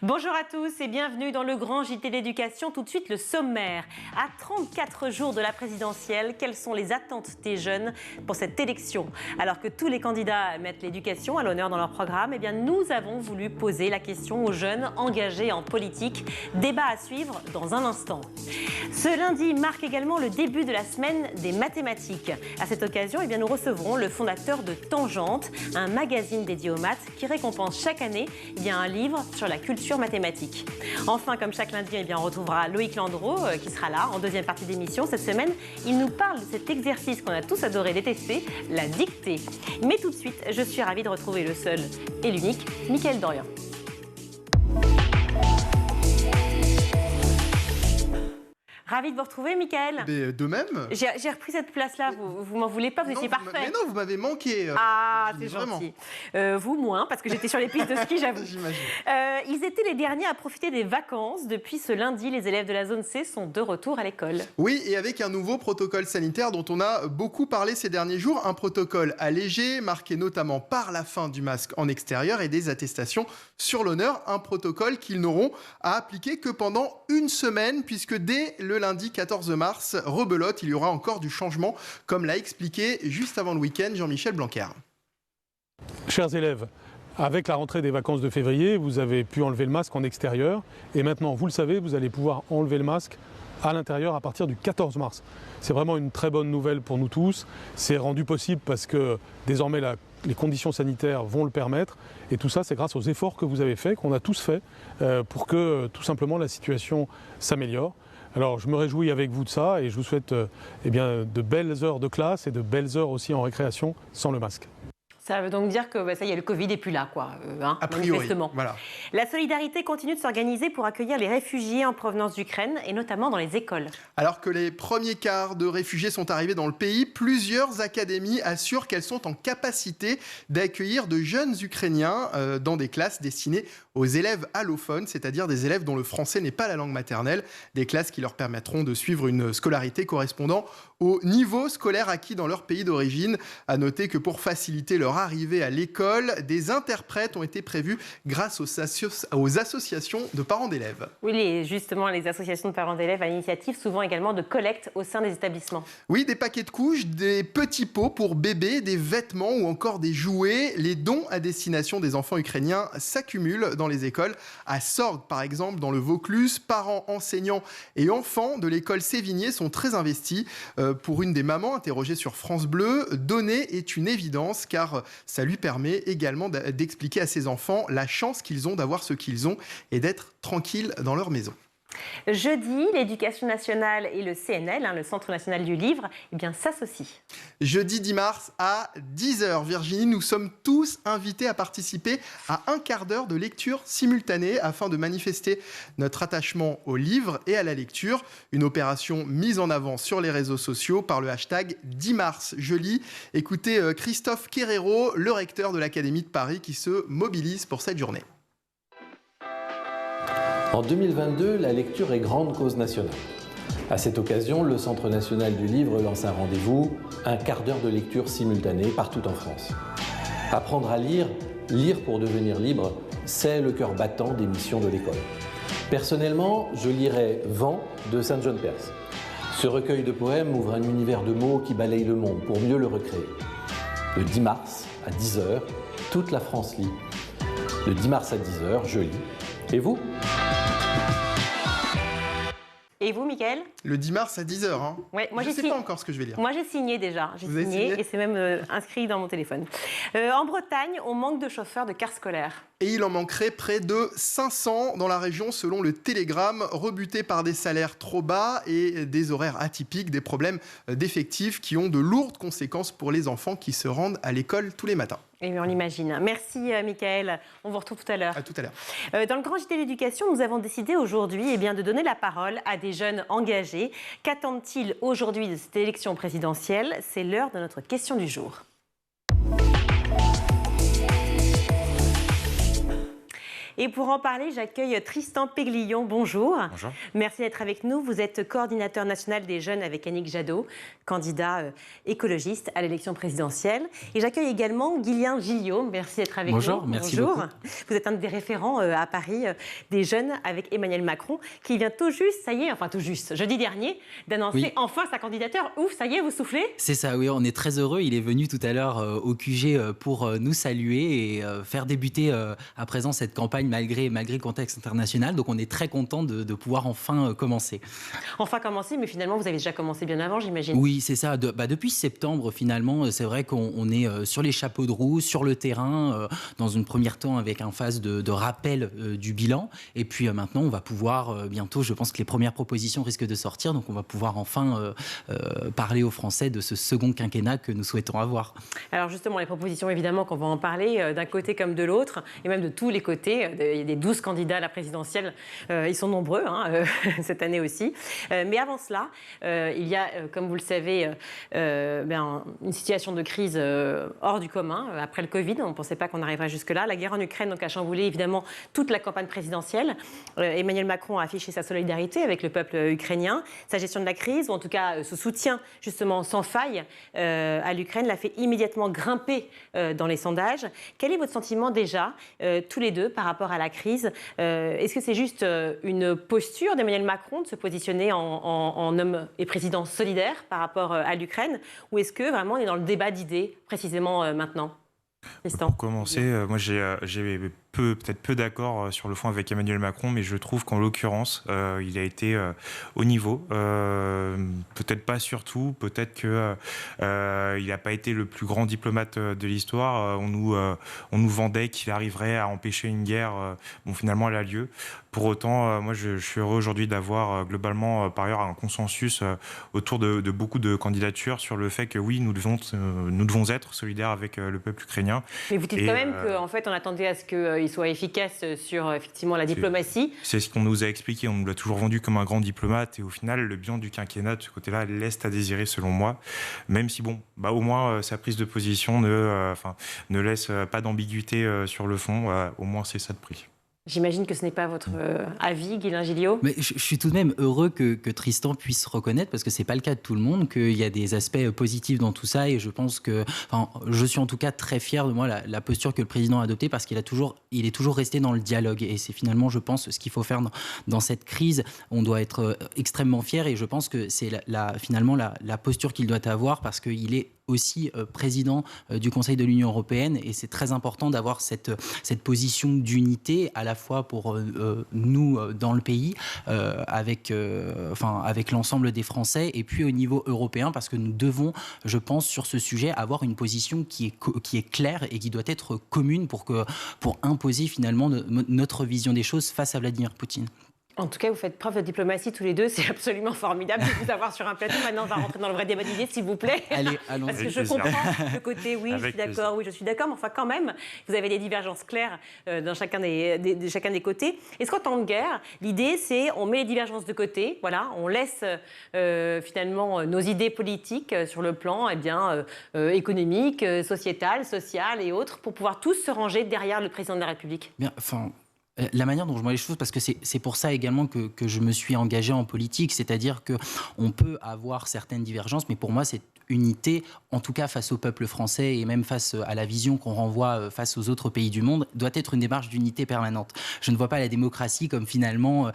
Bonjour à tous et bienvenue dans le grand JT d'éducation. Tout de suite, le sommaire. À 34 jours de la présidentielle, quelles sont les attentes des jeunes pour cette élection? Alors que tous les candidats mettent l'éducation à l'honneur dans leur programme, eh bien, nous avons voulu poser la question aux jeunes engagés en politique. Débat à suivre dans un instant. Ce lundi marque également le début de la semaine des mathématiques. À cette occasion, eh bien, nous recevrons le fondateur de Tangente, un magazine dédié aux maths qui récompense chaque année un livre sur la culture mathématique. Enfin, comme chaque lundi, on retrouvera Loïc Landreau qui sera là en deuxième partie d'émission. Cette semaine, il nous parle de cet exercice qu'on a tous adoré détester, la dictée. Mais tout de suite, je suis ravie de retrouver le seul et l'unique, Mickaël Dorian. Ravi de vous retrouver, Mickaël. De même. J'ai repris cette place-là. Vous m'en voulez pas, vous étiez parfait. Mais non, vous m'avez manqué. Ah, c'est gentil. Vous, moins, parce que j'étais sur les pistes de ski, j'avoue. J'imagine. Ils étaient les derniers à profiter des vacances. Depuis ce lundi, les élèves de la zone C sont de retour à l'école. Oui, et avec un nouveau protocole sanitaire dont on a beaucoup parlé ces derniers jours. Un protocole allégé, marqué notamment par la fin du masque en extérieur et des attestations sur l'honneur. Un protocole qu'ils n'auront à appliquer que pendant une semaine, puisque dès le lundi 14 mars, rebelote, il y aura encore du changement, comme l'a expliqué juste avant le week-end Jean-Michel Blanquer. Chers élèves, avec la rentrée des vacances de février, vous avez pu enlever le masque en extérieur et maintenant, vous le savez, vous allez pouvoir enlever le masque à l'intérieur à partir du 14 mars. C'est vraiment une très bonne nouvelle pour nous tous. C'est rendu possible parce que désormais les conditions sanitaires vont le permettre et tout ça c'est grâce aux efforts que vous avez faits, qu'on a tous faits pour que tout simplement la situation s'améliore. Alors je me réjouis avec vous de ça et je vous souhaite de belles heures de classe et de belles heures aussi en récréation sans le masque. Ça veut donc dire que ça y est, le Covid n'est plus là, quoi, a priori, manifestement. Voilà. La solidarité continue de s'organiser pour accueillir les réfugiés en provenance d'Ukraine et notamment dans les écoles. Alors que les premiers quarts de réfugiés sont arrivés dans le pays, plusieurs académies assurent qu'elles sont en capacité d'accueillir de jeunes Ukrainiens dans des classes destinées aux élèves allophones, c'est-à-dire des élèves dont le français n'est pas la langue maternelle, des classes qui leur permettront de suivre une scolarité correspondant au niveau scolaire acquis dans leur pays d'origine. À noter que pour faciliter leur arrivée à l'école, des interprètes ont été prévus grâce aux associations de parents d'élèves. Oui, justement, les associations de parents d'élèves à l'initiative souvent également de collecte au sein des établissements. Oui, des paquets de couches, des petits pots pour bébés, des vêtements ou encore des jouets. Les dons à destination des enfants ukrainiens s'accumulent dans les écoles. À Sorgues, par exemple, dans le Vaucluse, parents, enseignants et enfants de l'école Sévigné sont très investis. Pour une des mamans interrogées sur France Bleu, donner est une évidence car ça lui permet également d'expliquer à ses enfants la chance qu'ils ont d'avoir ce qu'ils ont et d'être tranquilles dans leur maison. Jeudi, l'Éducation nationale et le CNL, le Centre national du livre, s'associent. Jeudi 10 mars à 10h, Virginie, nous sommes tous invités à participer à un quart d'heure de lecture simultanée afin de manifester notre attachement au livre et à la lecture. Une opération mise en avant sur les réseaux sociaux par le hashtag 10 mars je lis. Écoutez Christophe Querero, le recteur de l'Académie de Paris, qui se mobilise pour cette journée. En 2022, la lecture est grande cause nationale. À cette occasion, le Centre national du livre lance un rendez-vous, un quart d'heure de lecture simultanée partout en France. Apprendre à lire, lire pour devenir libre, c'est le cœur battant des missions de l'école. Personnellement, je lirai Vent de Saint John Perse. Ce recueil de poèmes ouvre un univers de mots qui balaye le monde pour mieux le recréer. Le 10 mars à 10h, toute la France lit. Le 10 mars à 10h, je lis. Et vous ? Et vous, Mickaël ? Le 10 mars à 10h. Ouais, je ne sais pas encore ce que je vais lire. Moi, j'ai signé déjà. J'ai signé et c'est même inscrit dans mon téléphone. En Bretagne, on manque de chauffeurs de cars scolaires. Et il en manquerait près de 500 dans la région, selon le Télégramme, rebutés par des salaires trop bas et des horaires atypiques, des problèmes d'effectifs qui ont de lourdes conséquences pour les enfants qui se rendent à l'école tous les matins. Et bien, on l'imagine. Merci, Mickaël. On vous retrouve tout à l'heure. À tout à l'heure. Dans le Grand JT d'éducation, nous avons décidé aujourd'hui de donner la parole à des jeunes engagés. Qu'attendent-ils aujourd'hui de cette élection présidentielle ? C'est l'heure de notre question du jour. Et pour en parler, j'accueille Tristan Péglillon. Bonjour. Bonjour. Merci d'être avec nous. Vous êtes coordinateur national des jeunes avec Annick Jadot, candidat écologiste à l'élection présidentielle. Et j'accueille également Guilain Gilliot. Merci d'être avec nous. Bonjour, merci beaucoup. Vous êtes un des référents à Paris des jeunes avec Emmanuel Macron qui vient tout juste, ça y est, enfin tout juste, jeudi dernier, d'annoncer enfin sa candidature. Ouf, ça y est, vous soufflez? C'est ça, oui, on est très heureux. Il est venu tout à l'heure au QG pour nous saluer et faire débuter à présent cette campagne malgré le contexte international. Donc on est très content de pouvoir enfin commencer. Enfin commencer, mais finalement vous avez déjà commencé bien avant, j'imagine. Oui, c'est ça. Depuis septembre, finalement, c'est vrai qu'on est sur les chapeaux de roue, sur le terrain, dans une première temps avec un phase de rappel du bilan. Et puis maintenant, on va pouvoir bientôt, je pense que les premières propositions risquent de sortir. Donc on va pouvoir enfin parler aux Français de ce second quinquennat que nous souhaitons avoir. Alors justement, les propositions, évidemment, qu'on va en parler d'un côté comme de l'autre, et même de tous les côtés. Il y a des 12 candidats à la présidentielle. Ils sont nombreux, cette année aussi. Mais avant cela, il y a, comme vous le savez, une situation de crise hors du commun. Après le Covid, on ne pensait pas qu'on arriverait jusque-là. La guerre en Ukraine donc, a chamboulé, évidemment, toute la campagne présidentielle. Emmanuel Macron a affiché sa solidarité avec le peuple ukrainien. Sa gestion de la crise, ou en tout cas ce soutien, justement, sans faille à l'Ukraine, l'a fait immédiatement grimper dans les sondages. Quel est votre sentiment déjà, tous les deux, par rapport à la crise? Est-ce que c'est juste une posture d'Emmanuel Macron de se positionner en homme et président solidaire par rapport à l'Ukraine, ou est-ce que vraiment on est dans le débat d'idées précisément maintenant? Tristan. Pour commencer, moi j'ai peut-être peu d'accord sur le fond avec Emmanuel Macron, mais je trouve qu'en l'occurrence, il a été au niveau. Peut-être pas surtout, peut-être qu'il n'a pas été le plus grand diplomate de l'histoire. On nous vendait qu'il arriverait à empêcher une guerre. Bon, finalement, elle a lieu. Pour autant, moi je suis heureux aujourd'hui d'avoir globalement, par ailleurs, un consensus autour de beaucoup de candidatures sur le fait que oui, nous devons être solidaires avec le peuple ukrainien. Mais vous dites quand même qu'en fait, on attendait à ce qu'il soit efficace sur effectivement la diplomatie. C'est ce qu'on nous a expliqué. On nous l'a toujours vendu comme un grand diplomate. Et au final, le bilan du quinquennat, de ce côté-là, laisse à désirer, selon moi. Même si, bon, au moins, sa prise de position ne laisse pas d'ambiguïté sur le fond. Au moins, c'est ça de prix. J'imagine que ce n'est pas votre avis, Guilain Gilliot. Mais je suis tout de même heureux que Tristan puisse reconnaître, parce que c'est pas le cas de tout le monde, qu'il y a des aspects positifs dans tout ça. Et je pense que, je suis en tout cas très fier de moi la posture que le président a adoptée, parce qu'il est toujours resté dans le dialogue. Et c'est finalement, je pense, ce qu'il faut faire dans cette crise. On doit être extrêmement fier, et je pense que c'est finalement la posture qu'il doit avoir, parce qu'il est aussi président du Conseil de l'Union européenne, et c'est très important d'avoir cette position d'unité à la fois pour nous dans le pays, avec l'ensemble des Français, et puis au niveau européen, parce que nous devons, je pense, sur ce sujet, avoir une position qui est claire et qui doit être commune pour imposer finalement notre vision des choses face à Vladimir Poutine. En tout cas, vous faites preuve de diplomatie tous les deux. C'est absolument formidable de vous avoir sur un plateau. Maintenant, on va rentrer dans le vrai débat d'idées, s'il vous plaît. Allez, allons-y. Parce que je comprends le côté, oui, je suis d'accord, mais enfin, quand même, vous avez des divergences claires dans chacun des côtés. Est-ce qu'en temps de guerre, l'idée, c'est on met les divergences de côté, voilà, on laisse finalement nos idées politiques sur le plan économique, sociétal, social et autres, pour pouvoir tous se ranger derrière le président de la République? Bien, la manière dont je vois les choses, parce que c'est pour ça également que je me suis engagé en politique, c'est-à-dire qu'on peut avoir certaines divergences, mais pour moi, cette unité, en tout cas face au peuple français et même face à la vision qu'on renvoie face aux autres pays du monde, doit être une démarche d'unité permanente. Je ne vois pas la démocratie comme finalement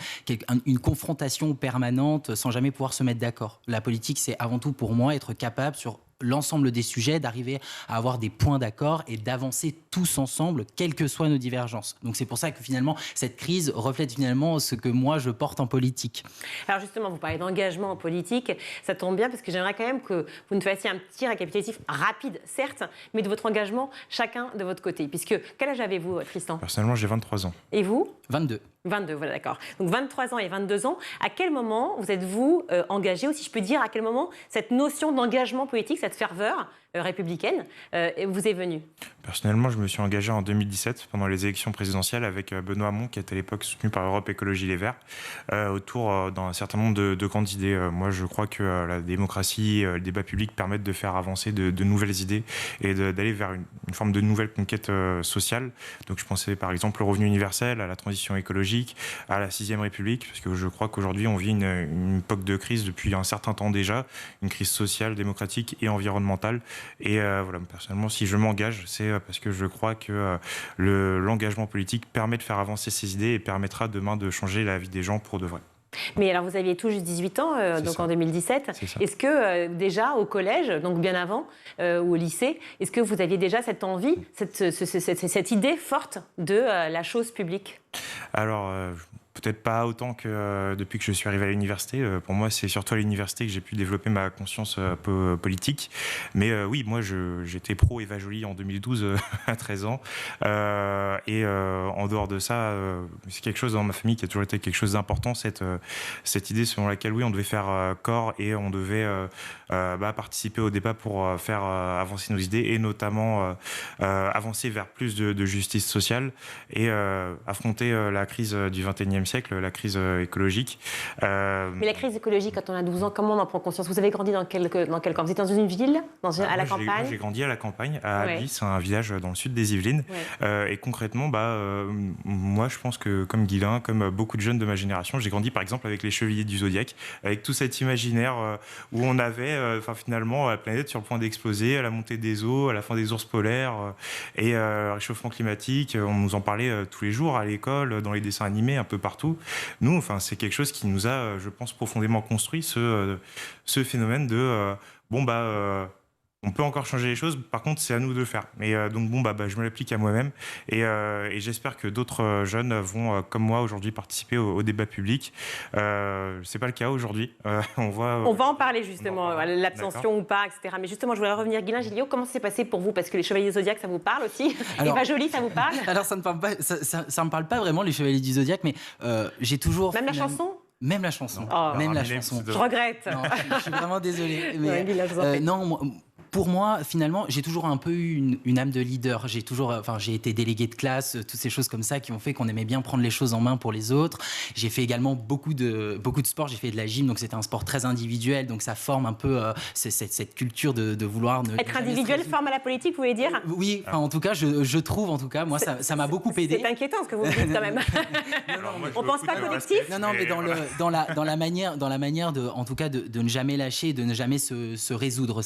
une confrontation permanente sans jamais pouvoir se mettre d'accord. La politique, c'est avant tout pour moi être capable sur l'ensemble des sujets, d'arriver à avoir des points d'accord et d'avancer tous ensemble, quelles que soient nos divergences. Donc c'est pour ça que finalement, cette crise reflète finalement ce que moi je porte en politique. Alors justement, vous parlez d'engagement en politique, ça tombe bien parce que j'aimerais quand même que vous nous fassiez un petit récapitulatif rapide, certes, mais de votre engagement, chacun de votre côté. Puisque, quel âge avez-vous, Tristan? Personnellement, j'ai 23 ans. Et vous? 22. 22, voilà, d'accord. Donc 23 ans et 22 ans, à quel moment vous êtes-vous engagé, ou si je peux dire, à quel moment cette notion d'engagement politique, cette ferveur, républicaine vous est venue? Personnellement, je me suis engagé en 2017 pendant les élections présidentielles avec Benoît Hamon, qui était à l'époque soutenu par Europe Écologie Les Verts, autour d'un certain nombre de grandes idées. Moi, je crois que la démocratie, le débat public permettent de faire avancer de nouvelles idées et d'aller vers une forme de nouvelle conquête sociale. Donc, je pensais par exemple au revenu universel, à la transition écologique, à la 6e République, parce que je crois qu'aujourd'hui, on vit une époque de crise depuis un certain temps déjà, une crise sociale, démocratique et environnementale. Et voilà, personnellement, si je m'engage, c'est parce que je crois que l'engagement politique permet de faire avancer ces idées et permettra demain de changer la vie des gens pour de vrai. Mais alors, vous aviez tout juste 18 ans, donc en 2017. Est-ce que déjà au collège, donc bien avant, ou au lycée, est-ce que vous aviez déjà cette envie, cette idée forte de la chose publique? Alors, peut-être pas autant que depuis que je suis arrivé à l'université. Pour moi, c'est surtout à l'université que j'ai pu développer ma conscience politique. Mais oui, moi, j'étais pro Eva Joly en 2012 à 13 ans. Et en dehors de ça, c'est quelque chose dans ma famille qui a toujours été quelque chose d'important, cette idée selon laquelle, oui, on devait faire corps et on devait participer au débat pour faire avancer nos idées et notamment avancer vers plus de justice sociale et affronter la crise du XXIe siècle, la crise écologique. Mais la crise écologique, quand on a 12 ans, comment on en prend conscience? Vous avez grandi dans quel camp? Vous êtes dans une ville, à la campagne? J'ai grandi à la campagne, à Ablis, c'est un village dans le sud des Yvelines. Et concrètement, moi, je pense que comme Guylain, comme beaucoup de jeunes de ma génération, j'ai grandi par exemple avec les Chevaliers du Zodiaque, avec tout cet imaginaire où on avait finalement la planète sur le point d'exploser, à la montée des eaux, à la fin des ours polaires et réchauffement climatique. On nous en parlait tous les jours à l'école, dans les dessins animés, un peu partout. Nous, c'est quelque chose qui nous a, je pense, profondément construit ce phénomène de on peut encore changer les choses, par contre, c'est à nous de le faire. Et donc, je me l'applique à moi-même. Et j'espère que d'autres jeunes vont, comme moi, aujourd'hui, participer au débat public. C'est pas le cas aujourd'hui. On va en parler, justement, l'abstention ou pas, etc. Mais justement, je voulais revenir, Guylain Gilliot, comment ça s'est passé pour vous? Parce que les Chevaliers du Zodiaque, ça vous parle aussi? Eva Joly, ça vous parle? Alors, ça ne me parle pas vraiment, les Chevaliers du Zodiaque, mais j'ai toujours... Même la chanson? Même la chanson. Je regrette. Non, je suis vraiment désolée. Mais, pour moi, finalement, j'ai toujours un peu eu une âme de leader. J'ai été délégué de classe, toutes ces choses comme ça qui ont fait qu'on aimait bien prendre les choses en main pour les autres. J'ai fait également beaucoup de sport. J'ai fait de la gym, donc c'était un sport très individuel. Donc ça forme un peu cette culture de vouloir... Être individuel forme à la politique, vous voulez dire? Oui, en tout cas, je trouve, moi, ça m'a beaucoup aidé. C'est inquiétant ce que vous dites quand même. On pense pas collectif? Non, mais dans la manière de, en tout cas, de ne jamais lâcher, de ne jamais se résoudre.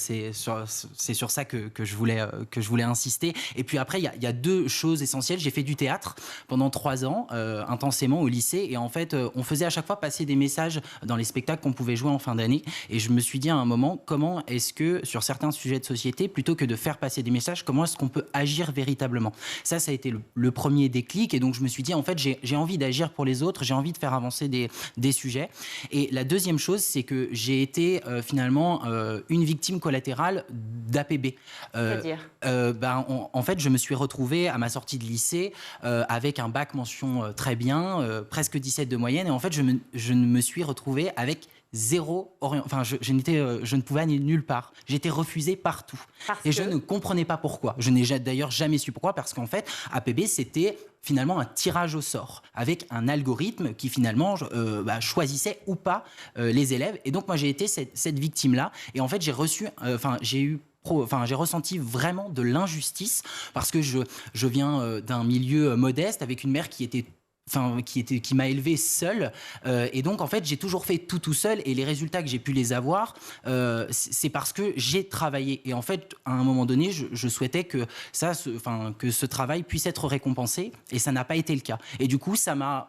C'est sur ça que je voulais insister. Et puis après, il y a deux choses essentielles. J'ai fait du théâtre pendant 3 ans, intensément au lycée. Et en fait, on faisait à chaque fois passer des messages dans les spectacles qu'on pouvait jouer en fin d'année. Et je me suis dit à un moment, comment est-ce que, sur certains sujets de société, plutôt que de faire passer des messages, comment est-ce qu'on peut agir véritablement? Ça a été le premier déclic. Et donc, je me suis dit, en fait, j'ai envie d'agir pour les autres. J'ai envie de faire avancer des sujets. Et la deuxième chose, c'est que j'ai été finalement une victime collatérale d'APB. C'est-à-dire en fait, je me suis retrouvé à ma sortie de lycée avec un bac mention très bien, presque 17 de moyenne. Et en fait, je me suis retrouvé avec zéro orientation. Enfin, je ne pouvais aller nulle part. J'étais refusé partout. Je ne comprenais pas pourquoi. Je n'ai d'ailleurs jamais su pourquoi, parce qu'en fait, APB, c'était finalement un tirage au sort, avec un algorithme qui finalement choisissait ou pas les élèves. Et donc, moi, j'ai été cette victime-là. Et en fait, j'ai ressenti vraiment de l'injustice, parce que je viens d'un milieu modeste avec une mère qui m'a élevé seule, et donc en fait j'ai toujours fait tout seul, et les résultats que j'ai pu les avoir, c'est parce que j'ai travaillé. Et en fait, à un moment donné, je souhaitais que ce travail puisse être récompensé, et ça n'a pas été le cas. Et du coup, ça m'a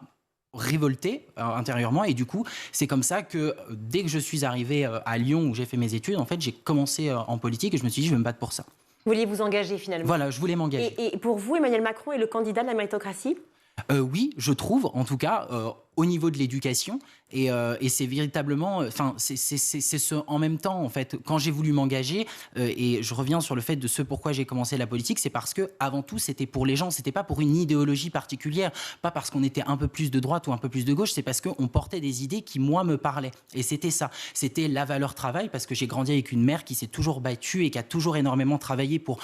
révolté intérieurement, et du coup c'est comme ça que dès que je suis arrivé à Lyon, où j'ai fait mes études, en fait j'ai commencé en politique, et je me suis dit je vais me battre pour ça. Vous vouliez vous engager finalement? Voilà, je voulais m'engager. Et pour vous, Emmanuel Macron est le candidat de la méritocratie? Oui, je trouve, en tout cas, au niveau de l'éducation, Et c'est véritablement, c'est ce en même temps en fait. Quand j'ai voulu m'engager, et je reviens sur le fait de ce pourquoi j'ai commencé la politique, c'est parce que avant tout c'était pour les gens, c'était pas pour une idéologie particulière, pas parce qu'on était un peu plus de droite ou un peu plus de gauche, c'est parce qu'on portait des idées qui moi me parlaient. Et c'était ça, c'était la valeur travail, parce que j'ai grandi avec une mère qui s'est toujours battue et qui a toujours énormément travaillé pour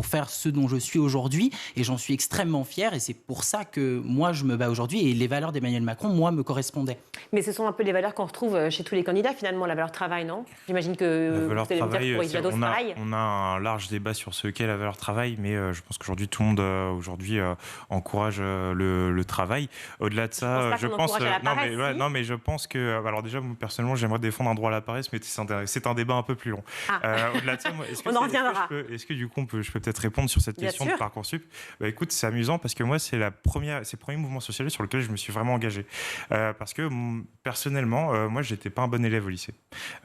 faire ce dont je suis aujourd'hui, et j'en suis extrêmement fier, et c'est pour ça que moi je me bats aujourd'hui, et les valeurs d'Emmanuel Macron, moi, me correspondaient. Mais ce sont un peu les valeurs qu'on retrouve chez tous les candidats, finalement, la valeur travail, non? J'imagine que la valeur travail, pareil. On a un large débat sur ce qu'est la valeur travail, mais je pense qu'aujourd'hui, tout le monde encourage le travail. Au-delà de ça, je pense... mais je pense que... Alors déjà, moi, personnellement, j'aimerais défendre un droit à la paresse, mais c'est un débat un peu plus long. Au-delà de ça, moi, on en reviendra. Est-ce que du coup, je peux peut-être répondre sur cette question de Parcoursup? Écoute, c'est amusant parce que moi, c'est le premier mouvement socialiste sur lequel je me suis vraiment engagé. Parce que personnellement, moi, j'étais pas un bon élève au lycée.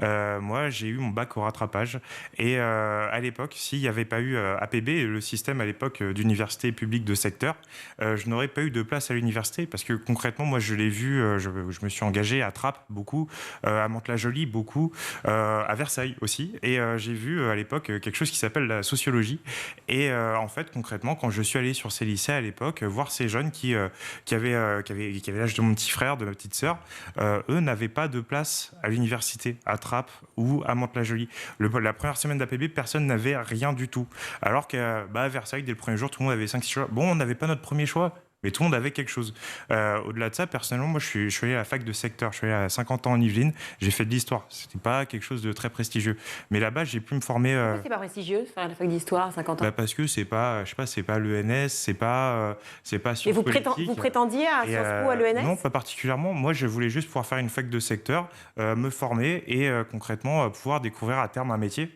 Moi, j'ai eu mon bac au rattrapage. Et à l'époque, s'il n'y avait pas eu APB, le système à l'époque d'université publique de secteur, je n'aurais pas eu de place à l'université. Parce que concrètement, moi, je l'ai vu, je me suis engagé à Trappes beaucoup, à Mantes-la-Jolie beaucoup, à Versailles aussi. Et j'ai vu à l'époque quelque chose qui s'appelle la sociologie. Et en fait, concrètement, quand je suis allé sur ces lycées à l'époque, voir ces jeunes qui avaient l'âge de mon petit frère, de ma petite sœur, eux n'avaient pas de place à l'université, à Trappes ou à Mantes-la-Jolie. La première semaine d'APB, personne n'avait rien du tout. Alors qu'à Versailles, dès le premier jour, tout le monde avait 5-6 choix. Bon, on n'avait pas notre premier choix, mais tout le monde avait quelque chose. Au-delà de ça, personnellement, moi, je suis allé à la fac de secteur. Je suis allé à 50 ans en Yvelines. J'ai fait de l'histoire. C'était pas quelque chose de très prestigieux. Mais là-bas, j'ai pu me former. Pourquoi c'est pas prestigieux, faire la fac d'histoire à 50 ans? Parce que c'est pas, je sais pas, c'est pas l'ENS, c'est pas Sciences Et vous Politiques. prétendiez à Sciences Po, à l'ENS? Non, pas particulièrement. Moi, je voulais juste pouvoir faire une fac de secteur, me former et concrètement pouvoir découvrir à terme un métier.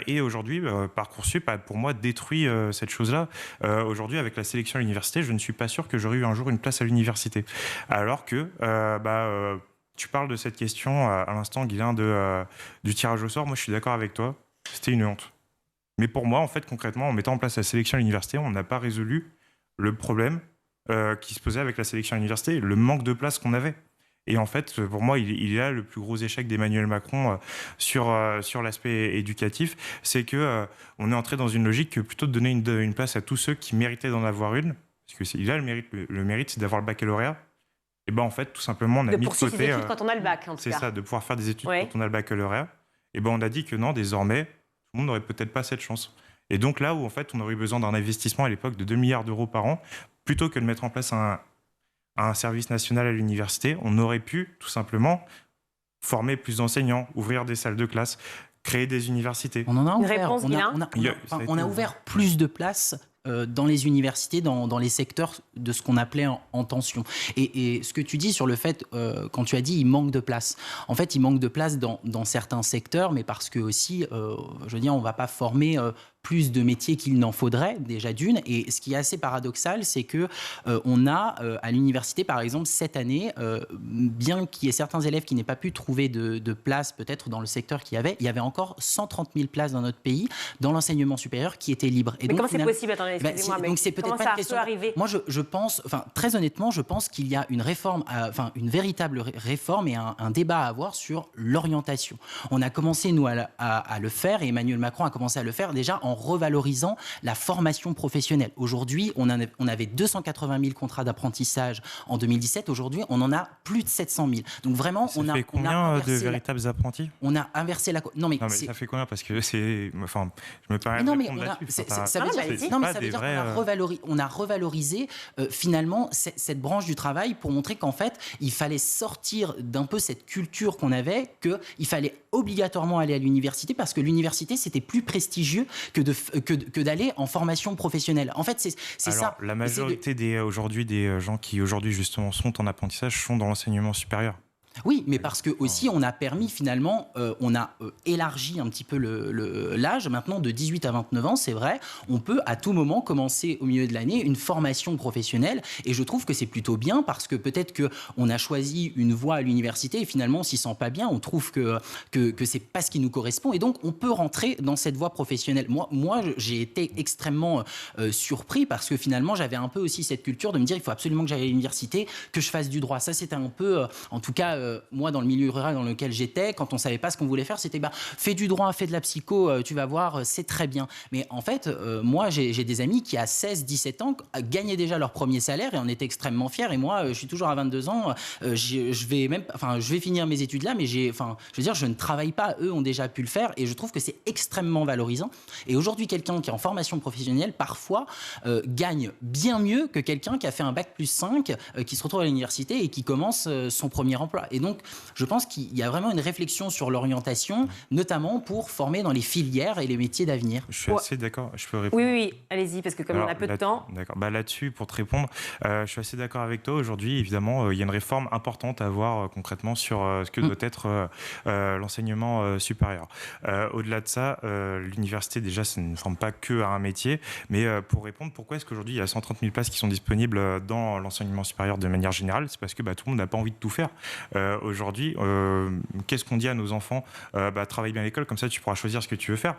Et aujourd'hui, Parcoursup a pour moi détruit cette chose-là. Aujourd'hui, avec la sélection à l'université, je ne suis pas sûr que j'aurais eu un jour une place à l'université. Alors que, tu parles de cette question à l'instant, Guylain, du tirage au sort. Moi, je suis d'accord avec toi. C'était une honte. Mais pour moi, en fait, concrètement, en mettant en place la sélection à l'université, on n'a pas résolu le problème qui se posait avec la sélection à l'université, le manque de place qu'on avait. Et en fait, pour moi, il est là le plus gros échec d'Emmanuel Macron sur l'aspect éducatif, c'est qu'on est entré dans une logique que plutôt de donner une place à tous ceux qui méritaient d'en avoir une, parce qu'il a le mérite, c'est d'avoir le baccalauréat. Et en fait, tout simplement, on a mis de côté... De poursuivre ses études quand on a le bac, en tout cas. C'est ça, de pouvoir faire des études quand on a le baccalauréat. Et on a dit que non, désormais, tout le monde n'aurait peut-être pas cette chance. Et donc là où, en fait, on aurait eu besoin d'un investissement à l'époque de 2 milliards d'euros par an, plutôt que de mettre en place un service national à l'université, on aurait pu, tout simplement, former plus d'enseignants, ouvrir des salles de classe, créer des universités. On en a ouvert. Réponse, on a ouvert plus de places dans les universités, dans les secteurs de ce qu'on appelait en tension. Et ce que tu dis sur le fait, quand tu as dit il manque de place, en fait il manque de place dans certains secteurs, mais parce que aussi, je veux dire, on ne va pas former plus de métiers qu'il n'en faudrait, déjà d'une. Et ce qui est assez paradoxal, c'est que on a à l'université, par exemple, cette année, bien qu'il y ait certains élèves qui n'aient pas pu trouver de place peut-être dans le secteur qu'il y avait encore 130 000 places dans notre pays, dans l'enseignement supérieur, qui étaient libres. Et mais donc, comment c'est possible? Attendez, excusez-moi, donc c'est peut-être pas une question. Moi, je pense, très honnêtement, je pense qu'il y a une réforme, une véritable réforme et un débat à avoir sur l'orientation. On a commencé, nous, à le faire, et Emmanuel Macron a commencé à le faire déjà en revalorisant la formation professionnelle. Aujourd'hui, on avait 280 000 contrats d'apprentissage en 2017. Aujourd'hui, on en a plus de 700 000. Donc vraiment, ça fait combien de véritables apprentis? On a inversé la... Non, mais ça fait combien? Parce que c'est... Enfin, je me permets de répondre là-dessus. Ça veut dire qu'on a revalorisé finalement cette branche du travail pour montrer qu'en fait, il fallait sortir d'un peu cette culture qu'on avait, qu'il fallait obligatoirement aller à l'université parce que l'université, c'était plus prestigieux que d'aller en formation professionnelle. En fait, c'est ça. La majorité des gens qui aujourd'hui justement sont en apprentissage sont dans l'enseignement supérieur. Oui, mais parce que aussi on a permis finalement, on a élargi un petit peu l'âge. Maintenant, de 18 à 29 ans, c'est vrai, on peut à tout moment commencer au milieu de l'année une formation professionnelle. Et je trouve que c'est plutôt bien parce que peut-être qu'on a choisi une voie à l'université et finalement on s'y sent pas bien. On trouve que c'est pas ce qui nous correspond. Et donc on peut rentrer dans cette voie professionnelle. Moi j'ai été extrêmement surpris parce que finalement j'avais un peu aussi cette culture de me dire il faut absolument que j'aille à l'université, que je fasse du droit. Ça c'était un peu, en tout cas moi dans le milieu rural dans lequel j'étais, quand on savait pas ce qu'on voulait faire, c'était fais du droit, fais de la psycho, tu vas voir, c'est très bien. Mais en fait, moi j'ai des amis qui à 16-17 ans gagnaient déjà leur premier salaire et en étaient extrêmement fiers. Et moi je suis toujours à 22 ans, je vais finir mes études là, mais je veux dire, je ne travaille pas, eux ont déjà pu le faire et je trouve que c'est extrêmement valorisant. Et aujourd'hui, quelqu'un qui est en formation professionnelle, parfois, gagne bien mieux que quelqu'un qui a fait un bac+5, qui se retrouve à l'université et qui commence son premier emploi. Et donc, je pense qu'il y a vraiment une réflexion sur l'orientation, notamment pour former dans les filières et les métiers d'avenir. Je suis assez d'accord. Je peux répondre. Oui, allez-y, parce que comme on a peu de temps... D'accord. Là-dessus, pour te répondre, je suis assez d'accord avec toi. Aujourd'hui, évidemment, il y a une réforme importante à avoir concrètement sur ce que doit être l'enseignement supérieur. Au-delà de ça, l'université, déjà, ça ne forme pas que à un métier, mais pour répondre, pourquoi est-ce qu'aujourd'hui, il y a 130 000 places qui sont disponibles dans l'enseignement supérieur de manière générale? C'est parce que tout le monde n'a pas envie de tout faire. Aujourd'hui, qu'est-ce qu'on dit à nos enfants? Travaille bien à l'école, comme ça, tu pourras choisir ce que tu veux faire.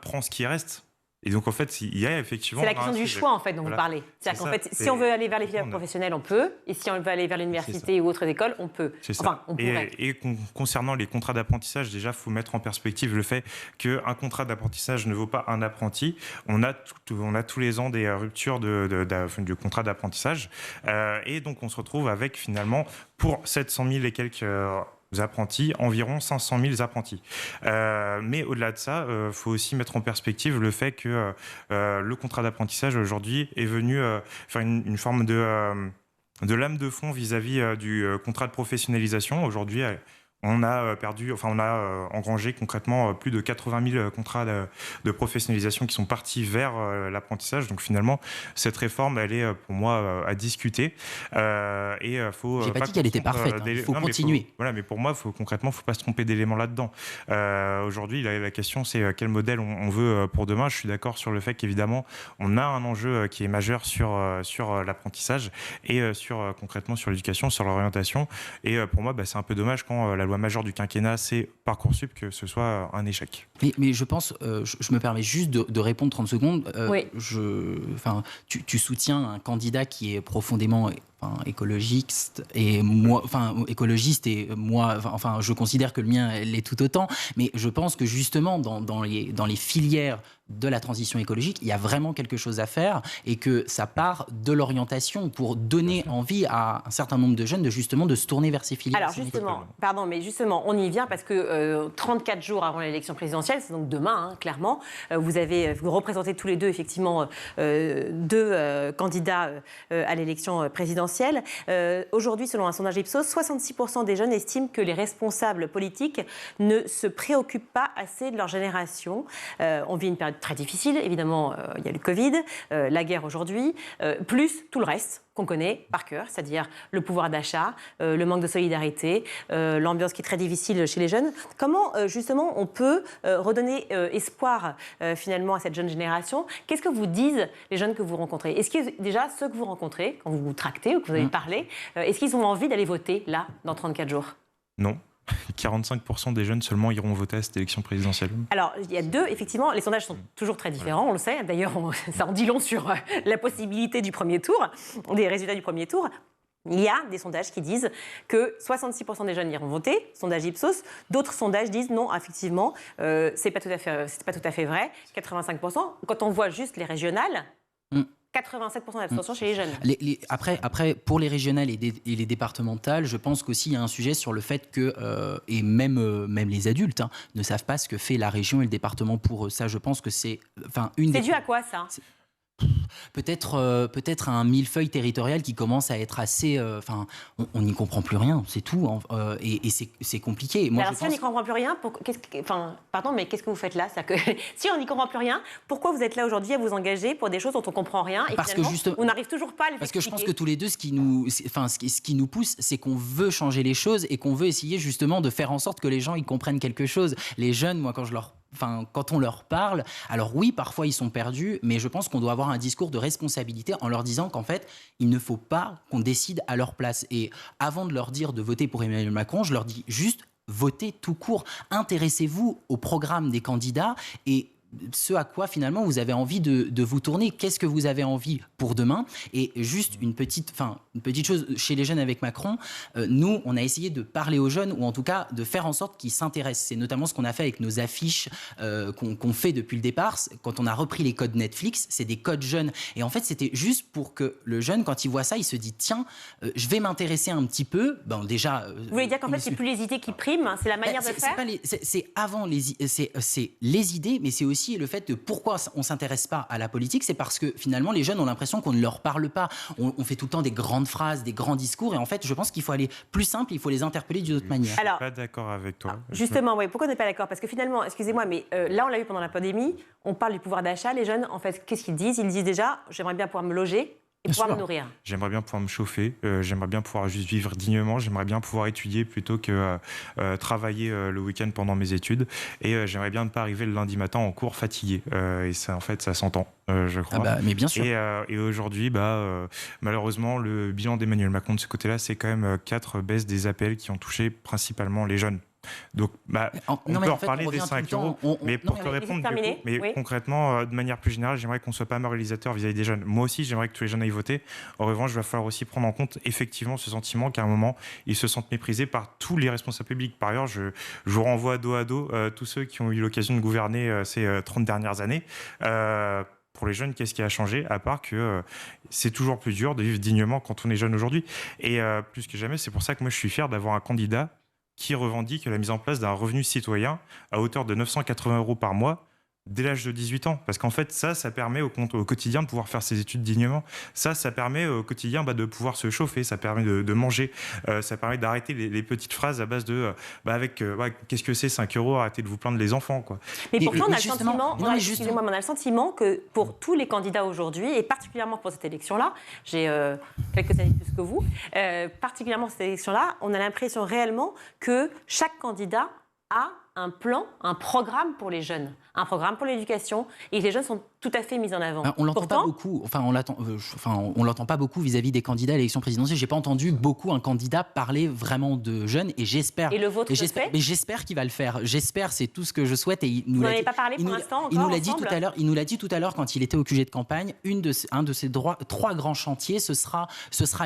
Prends ce qui reste. Et donc, en fait, il y a effectivement... C'est la question du choix, en fait, dont vous parlez. C'est-à-dire qu'en fait, si on veut aller vers les filières professionnelles, on peut. Et si on veut aller vers l'université ou autres écoles, on peut. Enfin, on pourrait. Et concernant les contrats d'apprentissage, déjà, il faut mettre en perspective le fait qu'un contrat d'apprentissage ne vaut pas un apprenti. On a tous les ans des ruptures de contrats d'apprentissage. Et donc, on se retrouve avec, finalement, pour 700 000 et quelques... apprentis, environ 500 000 apprentis. Mais au-delà de ça, faut aussi mettre en perspective le fait que le contrat d'apprentissage aujourd'hui est venu faire une forme de lame de fond vis-à-vis du contrat de professionnalisation. Aujourd'hui, on a engrangé concrètement plus de 80 000 contrats de professionnalisation qui sont partis vers l'apprentissage. Donc finalement, cette réforme, elle est pour moi à discuter. Et faut. J'ai pas dit qu'elle était parfaite. Il faut continuer. Mais pour moi, faut pas se tromper d'éléments là-dedans. Aujourd'hui, la question, c'est quel modèle on veut pour demain. Je suis d'accord sur le fait qu'évidemment, on a un enjeu qui est majeur sur l'apprentissage et concrètement sur l'éducation, sur l'orientation. Et pour moi, c'est un peu dommage quand la loi majeure du quinquennat, c'est Parcoursup, que ce soit un échec. Mais je pense, je me permets juste de répondre 30 secondes. Oui. Tu soutiens un candidat qui est profondément écologiste et moi, je considère que le mien l'est tout autant. Mais je pense que justement, dans les filières de la transition écologique, il y a vraiment quelque chose à faire et que ça part de l'orientation pour donner envie à un certain nombre de jeunes de se tourner vers ces filières. Alors justement, on y vient parce que 34 jours avant l'élection présidentielle, c'est donc demain, clairement, vous représentez tous les deux effectivement deux candidats à l'élection présidentielle. Aujourd'hui, selon un sondage Ipsos, 66% des jeunes estiment que les responsables politiques ne se préoccupent pas assez de leur génération. On vit une période très difficile, évidemment, il y a le Covid, la guerre aujourd'hui, plus tout le reste qu'on connaît par cœur, c'est-à-dire le pouvoir d'achat, le manque de solidarité, l'ambiance qui est très difficile chez les jeunes. Comment, justement, on peut redonner espoir, finalement, à cette jeune génération? Qu'est-ce que vous disent les jeunes que vous rencontrez? Est-ce que, déjà, ceux que vous rencontrez, quand vous vous tractez ou que vous avez parlé, est-ce qu'ils ont envie d'aller voter, là, dans 34 jours? Non. 45% des jeunes seulement iront voter à cette élection présidentielle. Alors, il y a effectivement, les sondages sont toujours très différents, on le sait. D'ailleurs, ça en dit long sur la possibilité du premier tour, des résultats du premier tour. Il y a des sondages qui disent que 66% des jeunes iront voter, sondage Ipsos. D'autres sondages disent non, effectivement, c'est pas tout à fait vrai, 85%. Quand on voit juste les régionales, 87% d'abstention chez les jeunes. Après, pour les régionales et les départementales, je pense qu'aussi il y a un sujet sur le fait que, et même les adultes ne savent pas ce que fait la région et le département pour eux. Ça, je pense que c'est... C'est dû à quoi, ça ? peut-être un millefeuille territorial qui commence à être assez... on n'y comprend plus rien, c'est tout. Et c'est compliqué. Moi, alors, si on n'y comprend plus rien, pardon, mais qu'est-ce que vous faites là? Si on n'y comprend plus rien, pourquoi vous êtes là aujourd'hui à vous engager pour des choses dont on ne comprend rien et finalement, on n'arrive toujours pas à les expliquer? Parce que je pense que tous les deux, ce qui nous pousse, c'est qu'on veut changer les choses et qu'on veut essayer justement de faire en sorte que les gens y comprennent quelque chose. Les jeunes, moi, quand on leur parle, alors oui, parfois ils sont perdus, mais je pense qu'on doit avoir un discours de responsabilité en leur disant qu'en fait, il ne faut pas qu'on décide à leur place. Et avant de leur dire de voter pour Emmanuel Macron, je leur dis juste votez tout court. Intéressez-vous au programme des candidats et ce à quoi finalement vous avez envie de vous tourner. Qu'est-ce que vous avez envie pour demain? Et juste une petite chose chez les jeunes avec Macron, nous on a essayé de parler aux jeunes ou en tout cas de faire en sorte qu'ils s'intéressent. C'est notamment ce qu'on a fait avec nos affiches qu'on fait depuis le départ. Quand on a repris les codes Netflix, c'est des codes jeunes et en fait c'était juste pour que le jeune, quand il voit ça, il se dit tiens, je vais m'intéresser un petit peu. Déjà, vous voulez dire qu'en fait c'est plus les idées qui priment, c'est la manière de faire? C'est avant c'est les idées, mais c'est aussi le fait de pourquoi on ne s'intéresse pas à la politique, c'est parce que finalement les jeunes ont l'impression qu'on ne leur parle pas. On fait tout le temps des grandes phrases, des grands discours et en fait je pense qu'il faut aller plus simple, il faut les interpeller d'une autre manière. Alors, je ne suis pas d'accord avec toi. Justement, oui, pourquoi on n'est pas d'accord? Parce que finalement, excusez-moi, mais là on l'a vu pendant la pandémie, on parle du pouvoir d'achat, les jeunes en fait qu'est-ce qu'ils disent? Ils disent déjà j'aimerais bien pouvoir me loger et pouvoir me nourrir. J'aimerais bien pouvoir me chauffer, j'aimerais bien pouvoir juste vivre dignement, j'aimerais bien pouvoir étudier plutôt que travailler le week-end pendant mes études et j'aimerais bien ne pas arriver le lundi matin en cours fatigué. Et ça, en fait, ça s'entend, je crois. Mais bien sûr. Et aujourd'hui, malheureusement, le bilan d'Emmanuel Macron de ce côté-là, c'est quand même 4 baisses des APL qui ont touché principalement les jeunes. Donc, on peut reparler des 5 euros, mais pour te répondre, concrètement, de manière plus générale, j'aimerais qu'on ne soit pas moralisateur vis-à-vis des jeunes. Moi aussi, j'aimerais que tous les jeunes aillent voter. En revanche, il va falloir aussi prendre en compte effectivement ce sentiment qu'à un moment, ils se sentent méprisés par tous les responsables publics. Par ailleurs, je vous renvoie dos à dos tous ceux qui ont eu l'occasion de gouverner ces 30 dernières années. Pour les jeunes, qu'est-ce qui a changé? À part que c'est toujours plus dur de vivre dignement quand on est jeune aujourd'hui. Et plus que jamais, c'est pour ça que moi, je suis fier d'avoir un candidat qui revendique la mise en place d'un revenu citoyen à hauteur de 980 € par mois dès l'âge de 18 ans. Parce qu'en fait, ça permet au quotidien de pouvoir faire ses études dignement. Ça permet au quotidien de pouvoir se chauffer, ça permet de manger, ça permet d'arrêter les petites phrases à base de qu'est-ce que c'est 5 €, arrêtez de vous plaindre les enfants, quoi. Mais pourtant, on a le sentiment que pour tous les candidats aujourd'hui, et particulièrement pour cette élection-là, j'ai quelques années de plus que vous, particulièrement pour cette élection-là, on a l'impression réellement que chaque candidat a un plan, un programme pour les jeunes, un programme pour l'éducation, et les jeunes sont tout à fait mis en avant. On l'entend pas beaucoup. On l'entend pas beaucoup vis-à-vis des candidats à l'élection présidentielle. J'ai pas entendu beaucoup un candidat parler vraiment de jeunes, et j'espère. Et le vôtre le fait ? Mais j'espère qu'il va le faire. J'espère, c'est tout ce que je souhaite. Et vous n'en avez pas parlé pour l'instant. Il nous l'a dit tout à l'heure. Il nous l'a dit tout à l'heure quand il était au QG de campagne. Un de ses 3 grands chantiers, ce sera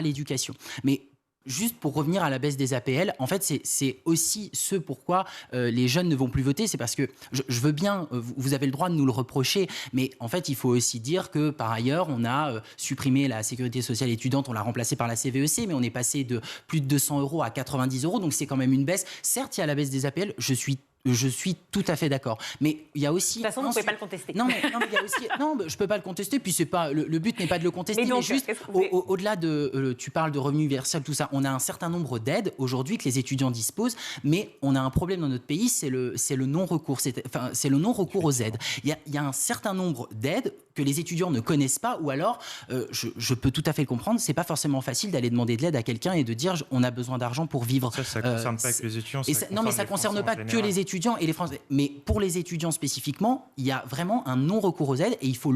l'éducation. Mais juste pour revenir à la baisse des APL, en fait, c'est aussi ce pourquoi les jeunes ne vont plus voter. C'est parce que je veux bien, vous avez le droit de nous le reprocher, mais en fait, il faut aussi dire que par ailleurs, on a supprimé la sécurité sociale étudiante, on l'a remplacée par la CVEC, mais on est passé de plus de 200 € à 90 €, donc c'est quand même une baisse. Certes, il y a la baisse des APL, je suis tout à fait d'accord. Mais il y a aussi... De toute façon, vous ne pouvez pas le contester. Non, mais il y a aussi... Non, je ne peux pas le contester. Puis c'est pas... le but n'est pas de le contester, mais juste au-delà de... tu parles de revenu universel, tout ça. On a un certain nombre d'aides aujourd'hui que les étudiants disposent, mais on a un problème dans notre pays, c'est le non-recours. C'est le non-recours aux aides. Il y a un certain nombre d'aides que les étudiants ne connaissent pas, ou alors, je peux tout à fait le comprendre, c'est pas forcément facile d'aller demander de l'aide à quelqu'un et de dire on a besoin d'argent pour vivre. Ça concerne pas que les étudiants. Non, mais ça concerne pas que les étudiants et les Français. Mais pour les étudiants spécifiquement, il y a vraiment un non-recours aux aides et il faut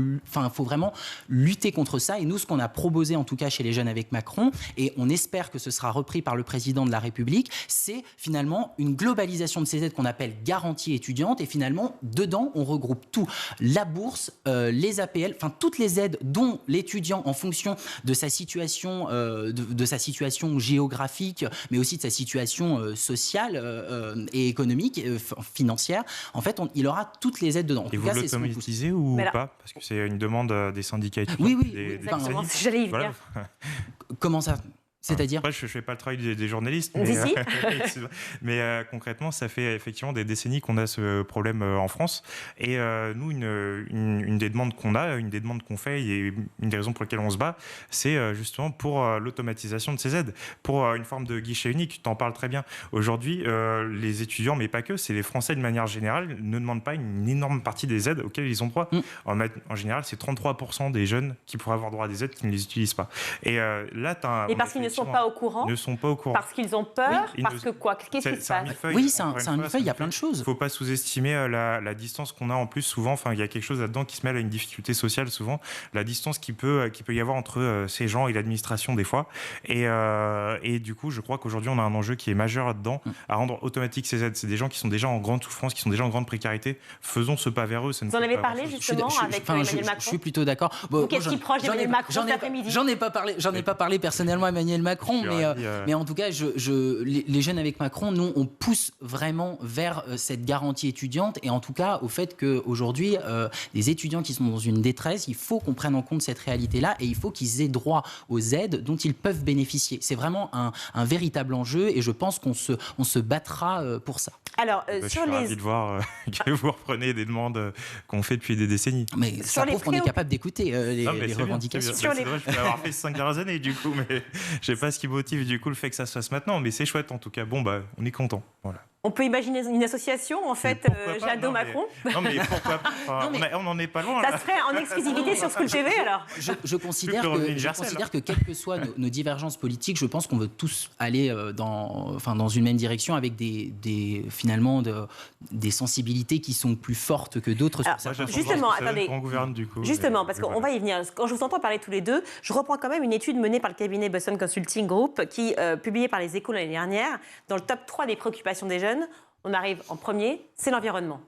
vraiment lutter contre ça. Et nous, ce qu'on a proposé en tout cas chez les jeunes avec Macron, et on espère que ce sera repris par le président de la République, c'est finalement une globalisation de ces aides qu'on appelle garantie étudiante. Et finalement, dedans, on regroupe tout. La bourse, les APL, toutes les aides dont l'étudiant, en fonction de sa situation, de sa situation géographique, mais aussi de sa situation sociale et économique, financière, en fait, il aura toutes les aides dedans. Et vous l'automatisez ou pas? Parce que c'est une demande des syndicats. Oui. Exactement, j'allais y venir. Comment ça? C'est-à-dire je ne fais pas le travail des journalistes, mais concrètement, ça fait effectivement des décennies qu'on a ce problème en France. Et nous, une des demandes qu'on a, une des demandes qu'on fait, et une des raisons pour lesquelles on se bat, c'est justement pour l'automatisation de ces aides, pour une forme de guichet unique. Tu en parles très bien. Aujourd'hui, les étudiants, mais pas que, c'est les Français de manière générale, ne demandent pas une énorme partie des aides auxquelles ils ont droit. En général, c'est 33% des jeunes qui pourraient avoir droit à des aides qui ne les utilisent pas. Et là, et parce qu'ils ne sont pas au courant. Ne sont pas au courant. Parce qu'ils ont peur. Parce que quoi? Qu'est-ce qui se passe? Oui, c'est un millefeuille. Il y a plein de choses. Il ne faut pas sous-estimer la distance qu'on a en plus. Souvent, enfin, il y a quelque chose là-dedans qui se mêle à une difficulté sociale. Souvent, la distance qui peut y avoir entre ces gens et l'administration des fois. Et du coup, je crois qu'aujourd'hui, on a un enjeu qui est majeur là-dedans, à rendre automatique ces aides. C'est des gens qui sont déjà en grande souffrance, qui sont déjà en grande précarité. Faisons ce pas vers eux. Vous en avez parlé justement avec Emmanuel Macron? Je suis plutôt d'accord. Vous qui êtes si proche d'Emmanuel Macron cet après-midi? J'en ai pas parlé personnellement à Emmanuel Macron, mais en tout cas, les jeunes avec Macron, nous, on pousse vraiment vers cette garantie étudiante et en tout cas au fait qu'aujourd'hui, les étudiants qui sont dans une détresse, il faut qu'on prenne en compte cette réalité-là et il faut qu'ils aient droit aux aides dont ils peuvent bénéficier. C'est vraiment un véritable enjeu et je pense qu'on se battra pour ça. Alors, je suis ravi de voir que vous reprenez des demandes qu'on fait depuis des décennies. Mais ça prouve qu'on est capable d'écouter les revendications. C'est vrai, je peux avoir fait 5 dernières années du coup, mais je sais pas ce qui motive du coup le fait que ça se fasse maintenant, mais c'est chouette en tout cas. Bon, on est content. Voilà. On peut imaginer une association, en fait, Jadot-Macron. Non, mais pourquoi pas? On n'en est pas loin. Ça se ferait en exclusivité sur School TV, alors? Je considère que, quelles que soient nos divergences politiques, je pense qu'on veut tous aller dans une même direction avec finalement des sensibilités qui sont plus fortes que d'autres. Justement, attendez. On gouverne, du coup, justement, parce qu'on va y venir. Quand je vous entends parler tous les deux, je reprends quand même une étude menée par le cabinet Boston Consulting Group, qui, publiée par les Échos l'année dernière, dans le top 3 des préoccupations des jeunes. On arrive en premier, c'est l'environnement.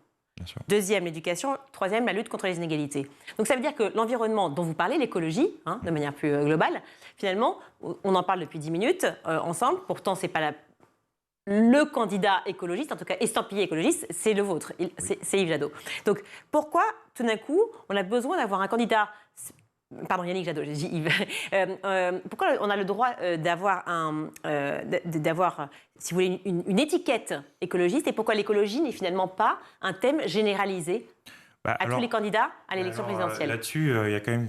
Deuxième, l'éducation. Troisième, la lutte contre les inégalités. Donc ça veut dire que l'environnement dont vous parlez, l'écologie, de manière plus globale, finalement, on en parle depuis 10 minutes ensemble. Pourtant, c'est pas le candidat écologiste, en tout cas estampillé écologiste, c'est le vôtre, c'est Yves Jadot. Donc pourquoi, tout d'un coup, on a besoin d'avoir un candidat... Pardon, Yannick Jadot, j'ai dit Yves. Pourquoi on a le droit d'avoir, si vous voulez, une étiquette écologiste et pourquoi l'écologie n'est finalement pas un thème généralisé tous les candidats à l'élection présidentielle? Là-dessus, il y a quand même,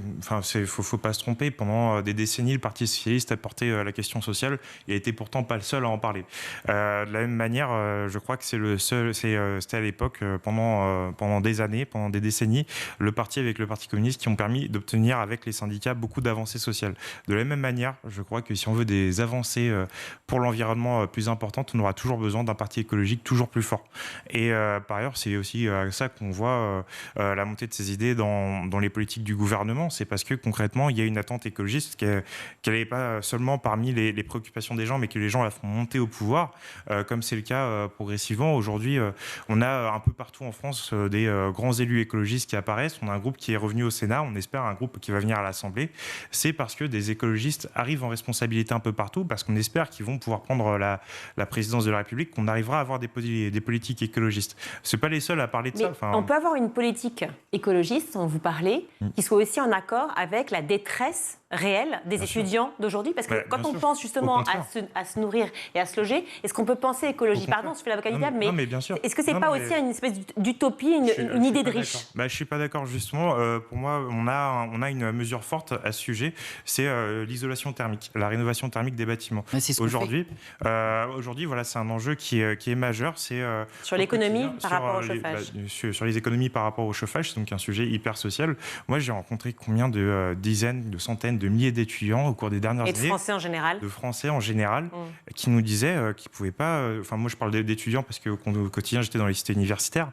faut pas se tromper. Pendant des décennies, le Parti socialiste a porté la question sociale et était pourtant pas le seul à en parler. De la même manière, je crois que c'est le seul. C'était à l'époque, pendant des années, pendant des décennies, le parti avec le Parti communiste qui ont permis d'obtenir avec les syndicats beaucoup d'avancées sociales. De la même manière, je crois que si on veut des avancées pour l'environnement plus importantes, on aura toujours besoin d'un parti écologique toujours plus fort. Et par ailleurs, c'est aussi ça qu'on voit. La montée de ces idées dans les politiques du gouvernement, c'est parce que concrètement, il y a une attente écologiste qu'elle n'est pas seulement parmi les préoccupations des gens, mais que les gens la font monter au pouvoir, comme c'est le cas progressivement. Aujourd'hui, on a un peu partout en France des grands élus écologistes qui apparaissent. On a un groupe qui est revenu au Sénat, on espère un groupe qui va venir à l'Assemblée. C'est parce que des écologistes arrivent en responsabilité un peu partout, parce qu'on espère qu'ils vont pouvoir prendre la présidence de la République, qu'on arrivera à avoir des politiques écologistes. C'est pas les seuls à parler de ça. On peut avoir une politique écologiste, dont vous parlez, qui soit aussi en accord avec la détresse réelle des étudiants d'aujourd'hui, parce que quand on pense justement à se nourrir et à se loger, est-ce qu'on peut penser écologie? Pardon, je fais l'avocat du diable, mais bien sûr. Est-ce que c'est pas aussi une espèce d'utopie, une idée de riche? Je suis pas d'accord, justement. Pour moi, on a une mesure forte à ce sujet, c'est l'isolation thermique, la rénovation thermique des bâtiments. Aujourd'hui, voilà, c'est un enjeu qui est majeur. C'est sur l'économie par rapport au chauffage. Sur les économies par rapport au chauffage, c'est donc un sujet hyper social. Moi, j'ai rencontré combien de dizaines, de centaines, de milliers d'étudiants au cours des dernières années. Et de Français en général. De Français en général, qui nous disaient qu'ils ne pouvaient pas... moi, je parle d'étudiants parce qu'au quotidien, j'étais dans les cités universitaires,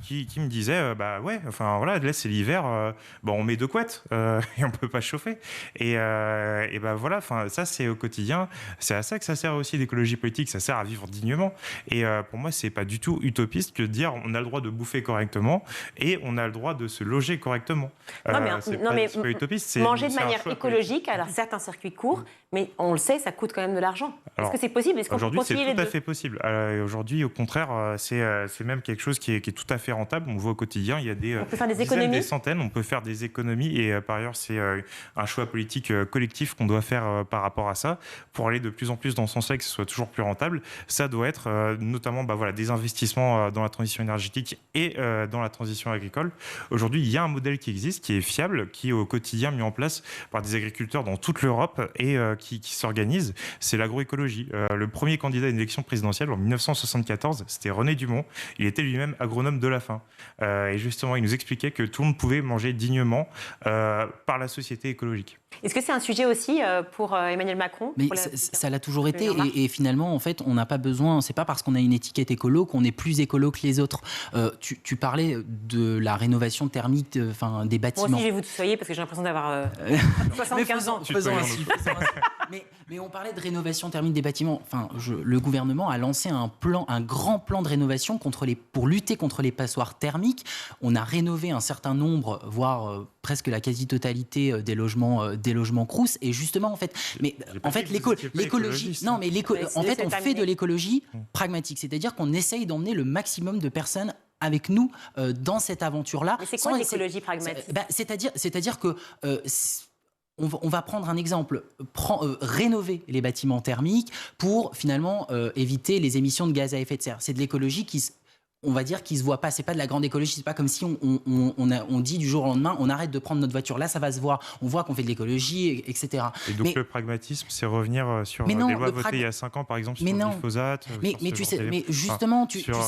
qui me disaient, là, c'est l'hiver, on met 2 couettes et on ne peut pas chauffer. Et voilà, ça, c'est au quotidien. C'est à ça que ça sert aussi l'écologie politique. Ça sert à vivre dignement. Et pour moi, ce n'est pas du tout utopiste que de dire on a le droit de bouffer correctement et on a le droit de se loger correctement. C'est pas utopiste. Manger de manière écologique. Alors, certes, un circuit court, mais on le sait, ça coûte quand même de l'argent. Est-ce que c'est possible? Est-ce qu'on peut concilier les deux? Aujourd'hui, c'est tout à fait possible. Aujourd'hui, au contraire, c'est même quelque chose qui est tout à fait rentable. On voit au quotidien, il y a on peut faire des économies, des centaines, on peut faire des économies. Et par ailleurs, c'est un choix politique collectif qu'on doit faire par rapport à ça pour aller de plus en plus dans ce sens-là, que ce soit toujours plus rentable. Ça doit être notamment des investissements dans la transition énergétique et dans la transition agricole. Aujourd'hui, il y a un modèle qui existe, qui est fiable, qui est au quotidien mis en place par des agriculteurs dans toute l'Europe et qui s'organise. C'est l'agroécologie. Le premier candidat à une élection présidentielle en 1974, c'était René Dumont. Il était lui-même agronome de la faim. Et justement, il nous expliquait que tout le monde pouvait manger dignement par la société écologique. Est-ce que c'est un sujet aussi pour Emmanuel Macron? Mais ça l'a toujours été et finalement, en fait, on n'a pas besoin, c'est pas parce qu'on a une étiquette écolo qu'on est plus écolo que les autres. Tu parlais de la rénovation thermique des bâtiments. Moi aussi, je vais vous tutoyer parce que j'ai l'impression d'avoir 75 ans. Mais on parlait de rénovation thermique des bâtiments. Le gouvernement a lancé un grand plan de rénovation pour lutter contre les passoires thermiques. On a rénové un certain nombre, voire presque la quasi-totalité des logements Crous. Et justement, l'écologie. Non, mais on fait de l'écologie pragmatique, c'est-à-dire qu'on essaye d'emmener le maximum de personnes avec nous dans cette aventure-là. Mais c'est quoi l'écologie pragmatique? C'est-à-dire que on va prendre un exemple, rénover les bâtiments thermiques pour finalement éviter les émissions de gaz à effet de serre. C'est de l'écologie on va dire qu'il se voit pas, c'est pas de la grande écologie, c'est pas comme si on dit du jour au lendemain on arrête de prendre notre voiture, là ça va se voir, on voit qu'on fait de l'écologie, etc. Et donc le pragmatisme, c'est revenir sur des lois votées il y a 5 ans par exemple sur le glyphosate. Mais tu sais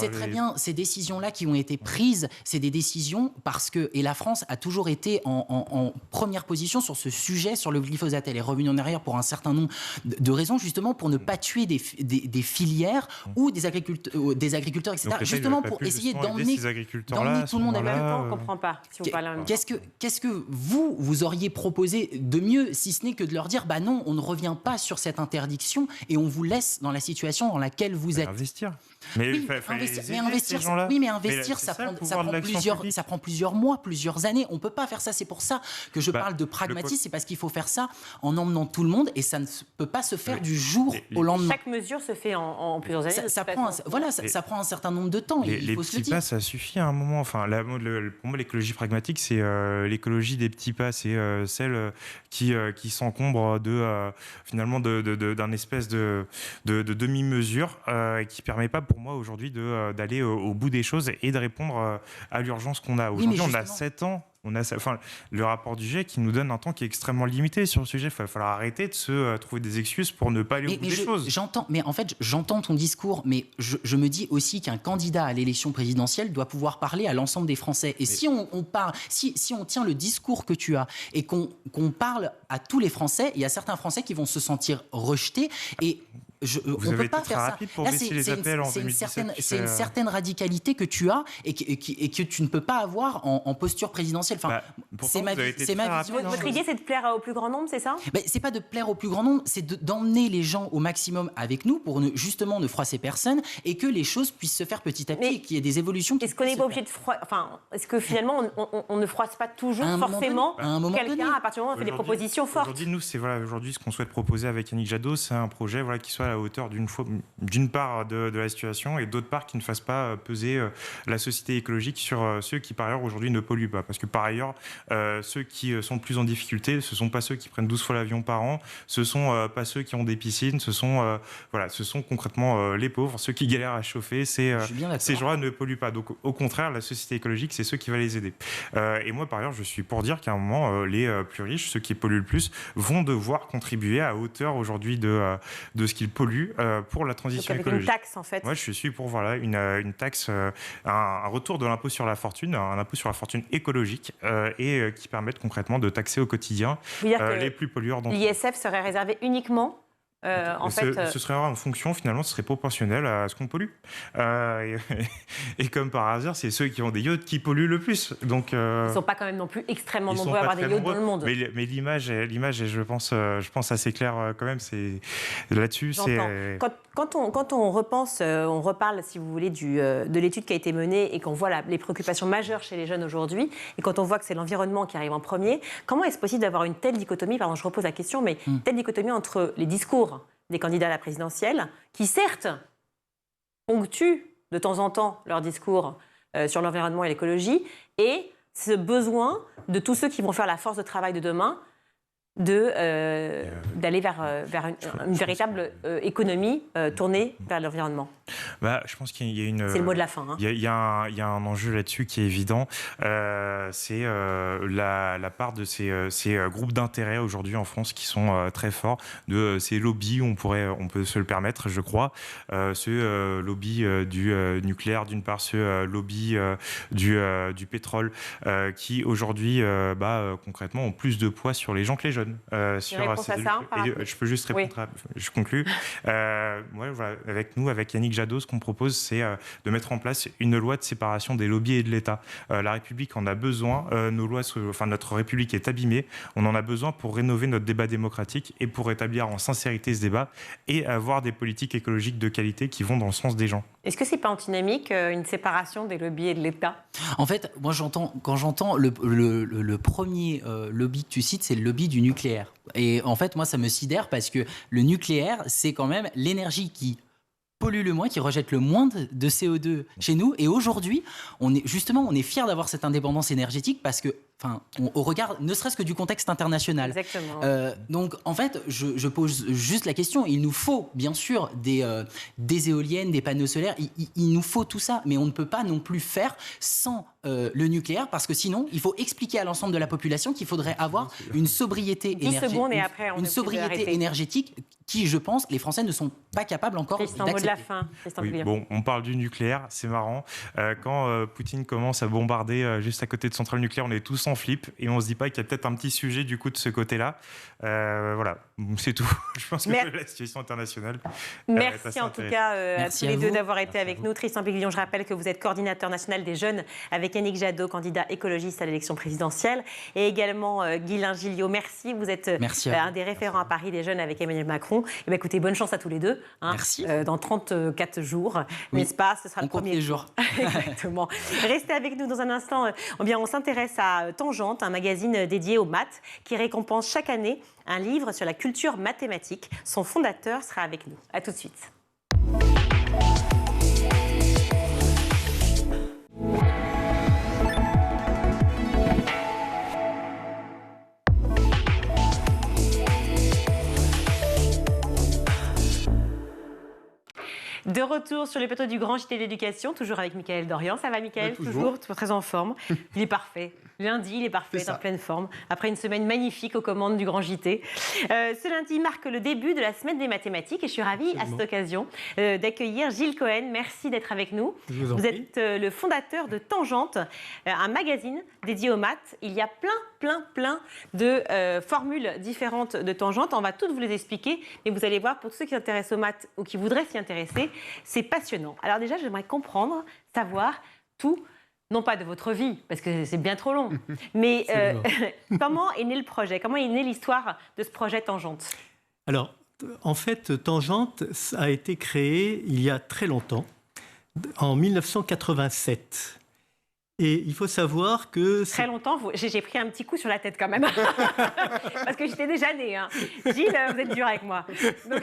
très bien, ces décisions-là qui ont été prises, c'est des décisions et la France a toujours été en première position sur ce sujet, sur le glyphosate. Elle est revenue en arrière pour un certain nombre de raisons, justement pour ne pas tuer des filières ou des agriculteurs, etc. Donc, justement pour essayer d'emmener tout le monde avec on ne comprend pas. Si Qu'est-ce que vous auriez proposé de mieux, si ce n'est que de leur dire non, on ne revient pas sur cette interdiction et on vous laisse dans la situation dans laquelle vous êtes. Investir. Investir, ça prend plusieurs mois, plusieurs années. On ne peut pas faire ça. C'est pour ça que je parle de pragmatisme. C'est parce qu'il faut faire ça en emmenant tout le monde et ça ne peut pas se faire du jour au lendemain. Chaque mesure se fait en plusieurs années. Ça prend un certain nombre de temps. Les petits pas, ça suffit à un moment. Pour moi, l'écologie pragmatique, c'est l'écologie des petits pas. C'est celle qui s'encombre finalement d'un espèce de demi-mesure et qui ne permet pas pour moi aujourd'hui d'aller au bout des choses et de répondre à l'urgence qu'on a. Aujourd'hui, on a 7 ans. Le rapport du GIEC qui nous donne un temps qui est extrêmement limité sur le sujet. Il va falloir arrêter de se trouver des excuses pour ne pas aller au bout des choses. J'entends ton discours, mais je me dis aussi qu'un candidat à l'élection présidentielle doit pouvoir parler à l'ensemble des Français. Et si on tient le discours que tu as et qu'on parle à tous les Français, il y a certains Français qui vont se sentir rejetés et on ne peut pas faire ça. Là, c'est une certaine radicalité que tu as et que tu ne peux pas avoir en posture présidentielle. C'est ma vision. Votre idée, c'est de plaire au plus grand nombre, c'est ça? C'est pas de plaire au plus grand nombre, c'est d'emmener les gens au maximum avec nous pour justement ne froisser personne et que les choses puissent se faire petit à petit et qu'il y ait des évolutions. Est-ce qu'on n'est pas obligé de est-ce que finalement on ne froisse pas toujours forcément quelqu'un à partir du moment où on fait des propositions fortes? Aujourd'hui, nous, aujourd'hui ce qu'on souhaite proposer avec Yannick Jadot, c'est un projet qui soit à la hauteur d'une part de la situation et d'autre part qui ne fasse pas peser la société écologique sur ceux qui par ailleurs aujourd'hui ne polluent pas. Parce que par ailleurs, ceux qui sont plus en difficulté, ce ne sont pas ceux qui prennent 12 fois l'avion par an, ce ne sont pas ceux qui ont des piscines, ce sont concrètement les pauvres, ceux qui galèrent à chauffer, ces gens-là ne polluent pas. Donc au contraire, la société écologique, c'est ceux qui va les aider. Et moi par ailleurs, je suis pour dire qu'à un moment, les plus riches, ceux qui polluent le plus, vont devoir contribuer à hauteur aujourd'hui de ce qu'ils polluent pour la transition écologique. Une taxe en fait. Moi je suis pour une taxe, un retour de l'impôt sur la fortune, un impôt sur la fortune écologique et qui permette concrètement de taxer au quotidien les plus pollueurs d'entre eux. L'ISF serait réservé uniquement Ce serait en fonction, finalement, ce serait proportionnel à ce qu'on pollue. Et comme par hasard, c'est ceux qui ont des yachts qui polluent le plus. Donc, ils ne sont pas quand même non plus extrêmement nombreux à avoir des yachts dans le monde. Mais l'image est, je pense assez claire quand même. C'est, là-dessus, c'est... Quand on repense, on reparle, si vous voulez, de l'étude qui a été menée et qu'on voit les préoccupations majeures chez les jeunes aujourd'hui, et quand on voit que c'est l'environnement qui arrive en premier, comment est-ce possible d'avoir une telle dichotomie, pardon, je repose la question, mais telle dichotomie entre les discours des candidats à la présidentielle, qui certes ponctuent de temps en temps leur discours sur l'environnement et l'écologie, et ce besoin de tous ceux qui vont faire la force de travail de demain d'aller vers une véritable économie tournée vers l'environnement. Je pense qu'il y a une... C'est le mot de la fin. Il y a un enjeu là-dessus qui est évident. C'est la part de ces groupes d'intérêt aujourd'hui en France qui sont très forts, de ces lobbies, on peut se le permettre, je crois. Ce lobby du nucléaire, d'une part, ce lobby du pétrole, qui aujourd'hui, concrètement, ont plus de poids sur les gens que les jeunes. Je peux juste répondre, je conclus. Avec Yannick Jadot, ce qu'on propose, c'est de mettre en place une loi de séparation des lobbies et de l'État. La République en a besoin, notre République est abîmée, on en a besoin pour rénover notre débat démocratique et pour rétablir en sincérité ce débat et avoir des politiques écologiques de qualité qui vont dans le sens des gens. Est-ce que c'est pas antinomique, une séparation des lobbies et de l'État ? En fait, moi quand j'entends le premier lobby que tu cites, c'est le lobby du nucléaire. Et en fait, moi, ça me sidère parce que le nucléaire, c'est quand même l'énergie qui pollue le moins, qui rejette le moins de CO2 chez nous. Et aujourd'hui, on est fiers d'avoir cette indépendance énergétique parce que, au regard, ne serait-ce que du contexte international. Exactement. Donc, en fait, je pose juste la question. Il nous faut, bien sûr, des éoliennes, des panneaux solaires. Il nous faut tout ça. Mais on ne peut pas non plus faire sans le nucléaire parce que sinon, il faut expliquer à l'ensemble de la population qu'il faudrait avoir une sobriété énergétique qui, je pense, les Français ne sont pas capables encore d'accepter. De la fin. On parle du nucléaire, c'est marrant. Quand Poutine commence à bombarder juste à côté de centrales nucléaires, on est tous en flip et on se dit pas qu'il y a peut-être un petit sujet du coup de ce côté-là. Voilà, c'est tout. Je pense que la situation internationale. Merci en tout cas à tous les deux d'avoir été avec nous. Tristan Péguillon, je rappelle que vous êtes coordinateur national des jeunes avec Yannick Jadot, candidat écologiste à l'élection présidentielle, et également Guylain Gilliot. Merci, vous êtes un des référents à Paris des jeunes avec Emmanuel Macron. Écoutez, bonne chance à tous les deux. Merci. Dans 34 jours, n'est-ce pas ? Ce sera le premier jour. Exactement. Restez avec nous dans un instant. On s'intéresse à Tangente, un magazine dédié aux maths qui récompense chaque année un livre sur la culture mathématique. Son fondateur sera avec nous. À tout de suite. De retour sur les plateaux du Grand JT de l'Éducation, toujours avec Mickaël Dorian. Ça va, Mickaël ? Toujours très en forme. Il est parfait. Lundi, il est parfait, il est en pleine forme. Après une semaine magnifique aux commandes du Grand JT. Ce lundi marque le début de la semaine des mathématiques et je suis ravie à cette occasion d'accueillir Gilles Cohen. Merci d'être avec nous. Vous êtes le fondateur de Tangente, un magazine dédié aux maths. Il y a plein de formules différentes de Tangente. On va toutes vous les expliquer, mais vous allez voir, pour tous ceux qui s'intéressent aux maths ou qui voudraient s'y intéresser, c'est passionnant. Alors déjà, j'aimerais comprendre, savoir tout, non pas de votre vie, parce que c'est bien trop long, mais comment est né le projet ? Comment est née l'histoire de ce projet Tangente ? Alors, en fait, Tangente a été créé il y a très longtemps, en 1987. Et il faut savoir que... Très longtemps, j'ai pris un petit coup sur la tête quand même. Parce que j'étais déjà née. Hein. Gilles, vous êtes dur avec moi. Donc...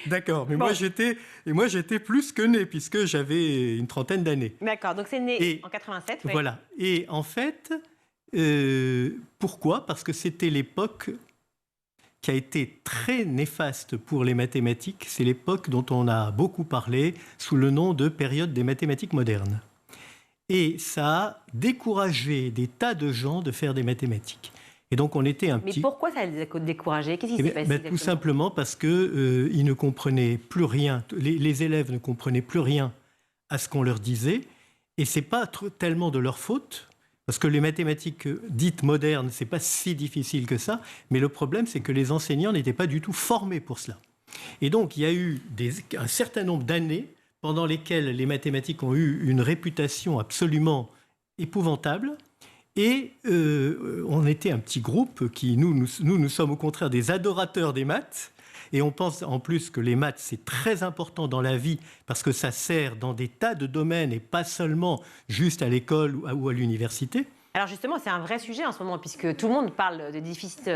D'accord, mais moi j'étais plus que né, puisque j'avais une trentaine d'années. D'accord, donc c'est né en 87. Voilà, et en fait, pourquoi ? Parce que c'était l'époque qui a été très néfaste pour les mathématiques. C'est l'époque dont on a beaucoup parlé sous le nom de période des mathématiques modernes. Et ça a découragé des tas de gens de faire des mathématiques. Et donc on était un petit... Mais pourquoi ça les a découragés ? Qu'est-ce qui s'est passé ? Tout simplement parce qu'ils ne comprenaient plus rien, les élèves ne comprenaient plus rien à ce qu'on leur disait. Et ce n'est pas tellement de leur faute, parce que les mathématiques dites modernes, ce n'est pas si difficile que ça. Mais le problème, c'est que les enseignants n'étaient pas du tout formés pour cela. Et donc, il y a eu un certain nombre d'années pendant lesquelles les mathématiques ont eu une réputation absolument épouvantable. Et on était un petit groupe qui, nous sommes au contraire des adorateurs des maths. Et on pense en plus que les maths, c'est très important dans la vie parce que ça sert dans des tas de domaines et pas seulement juste à l'école ou à l'université. Alors justement, c'est un vrai sujet en ce moment, puisque tout le monde parle de déficit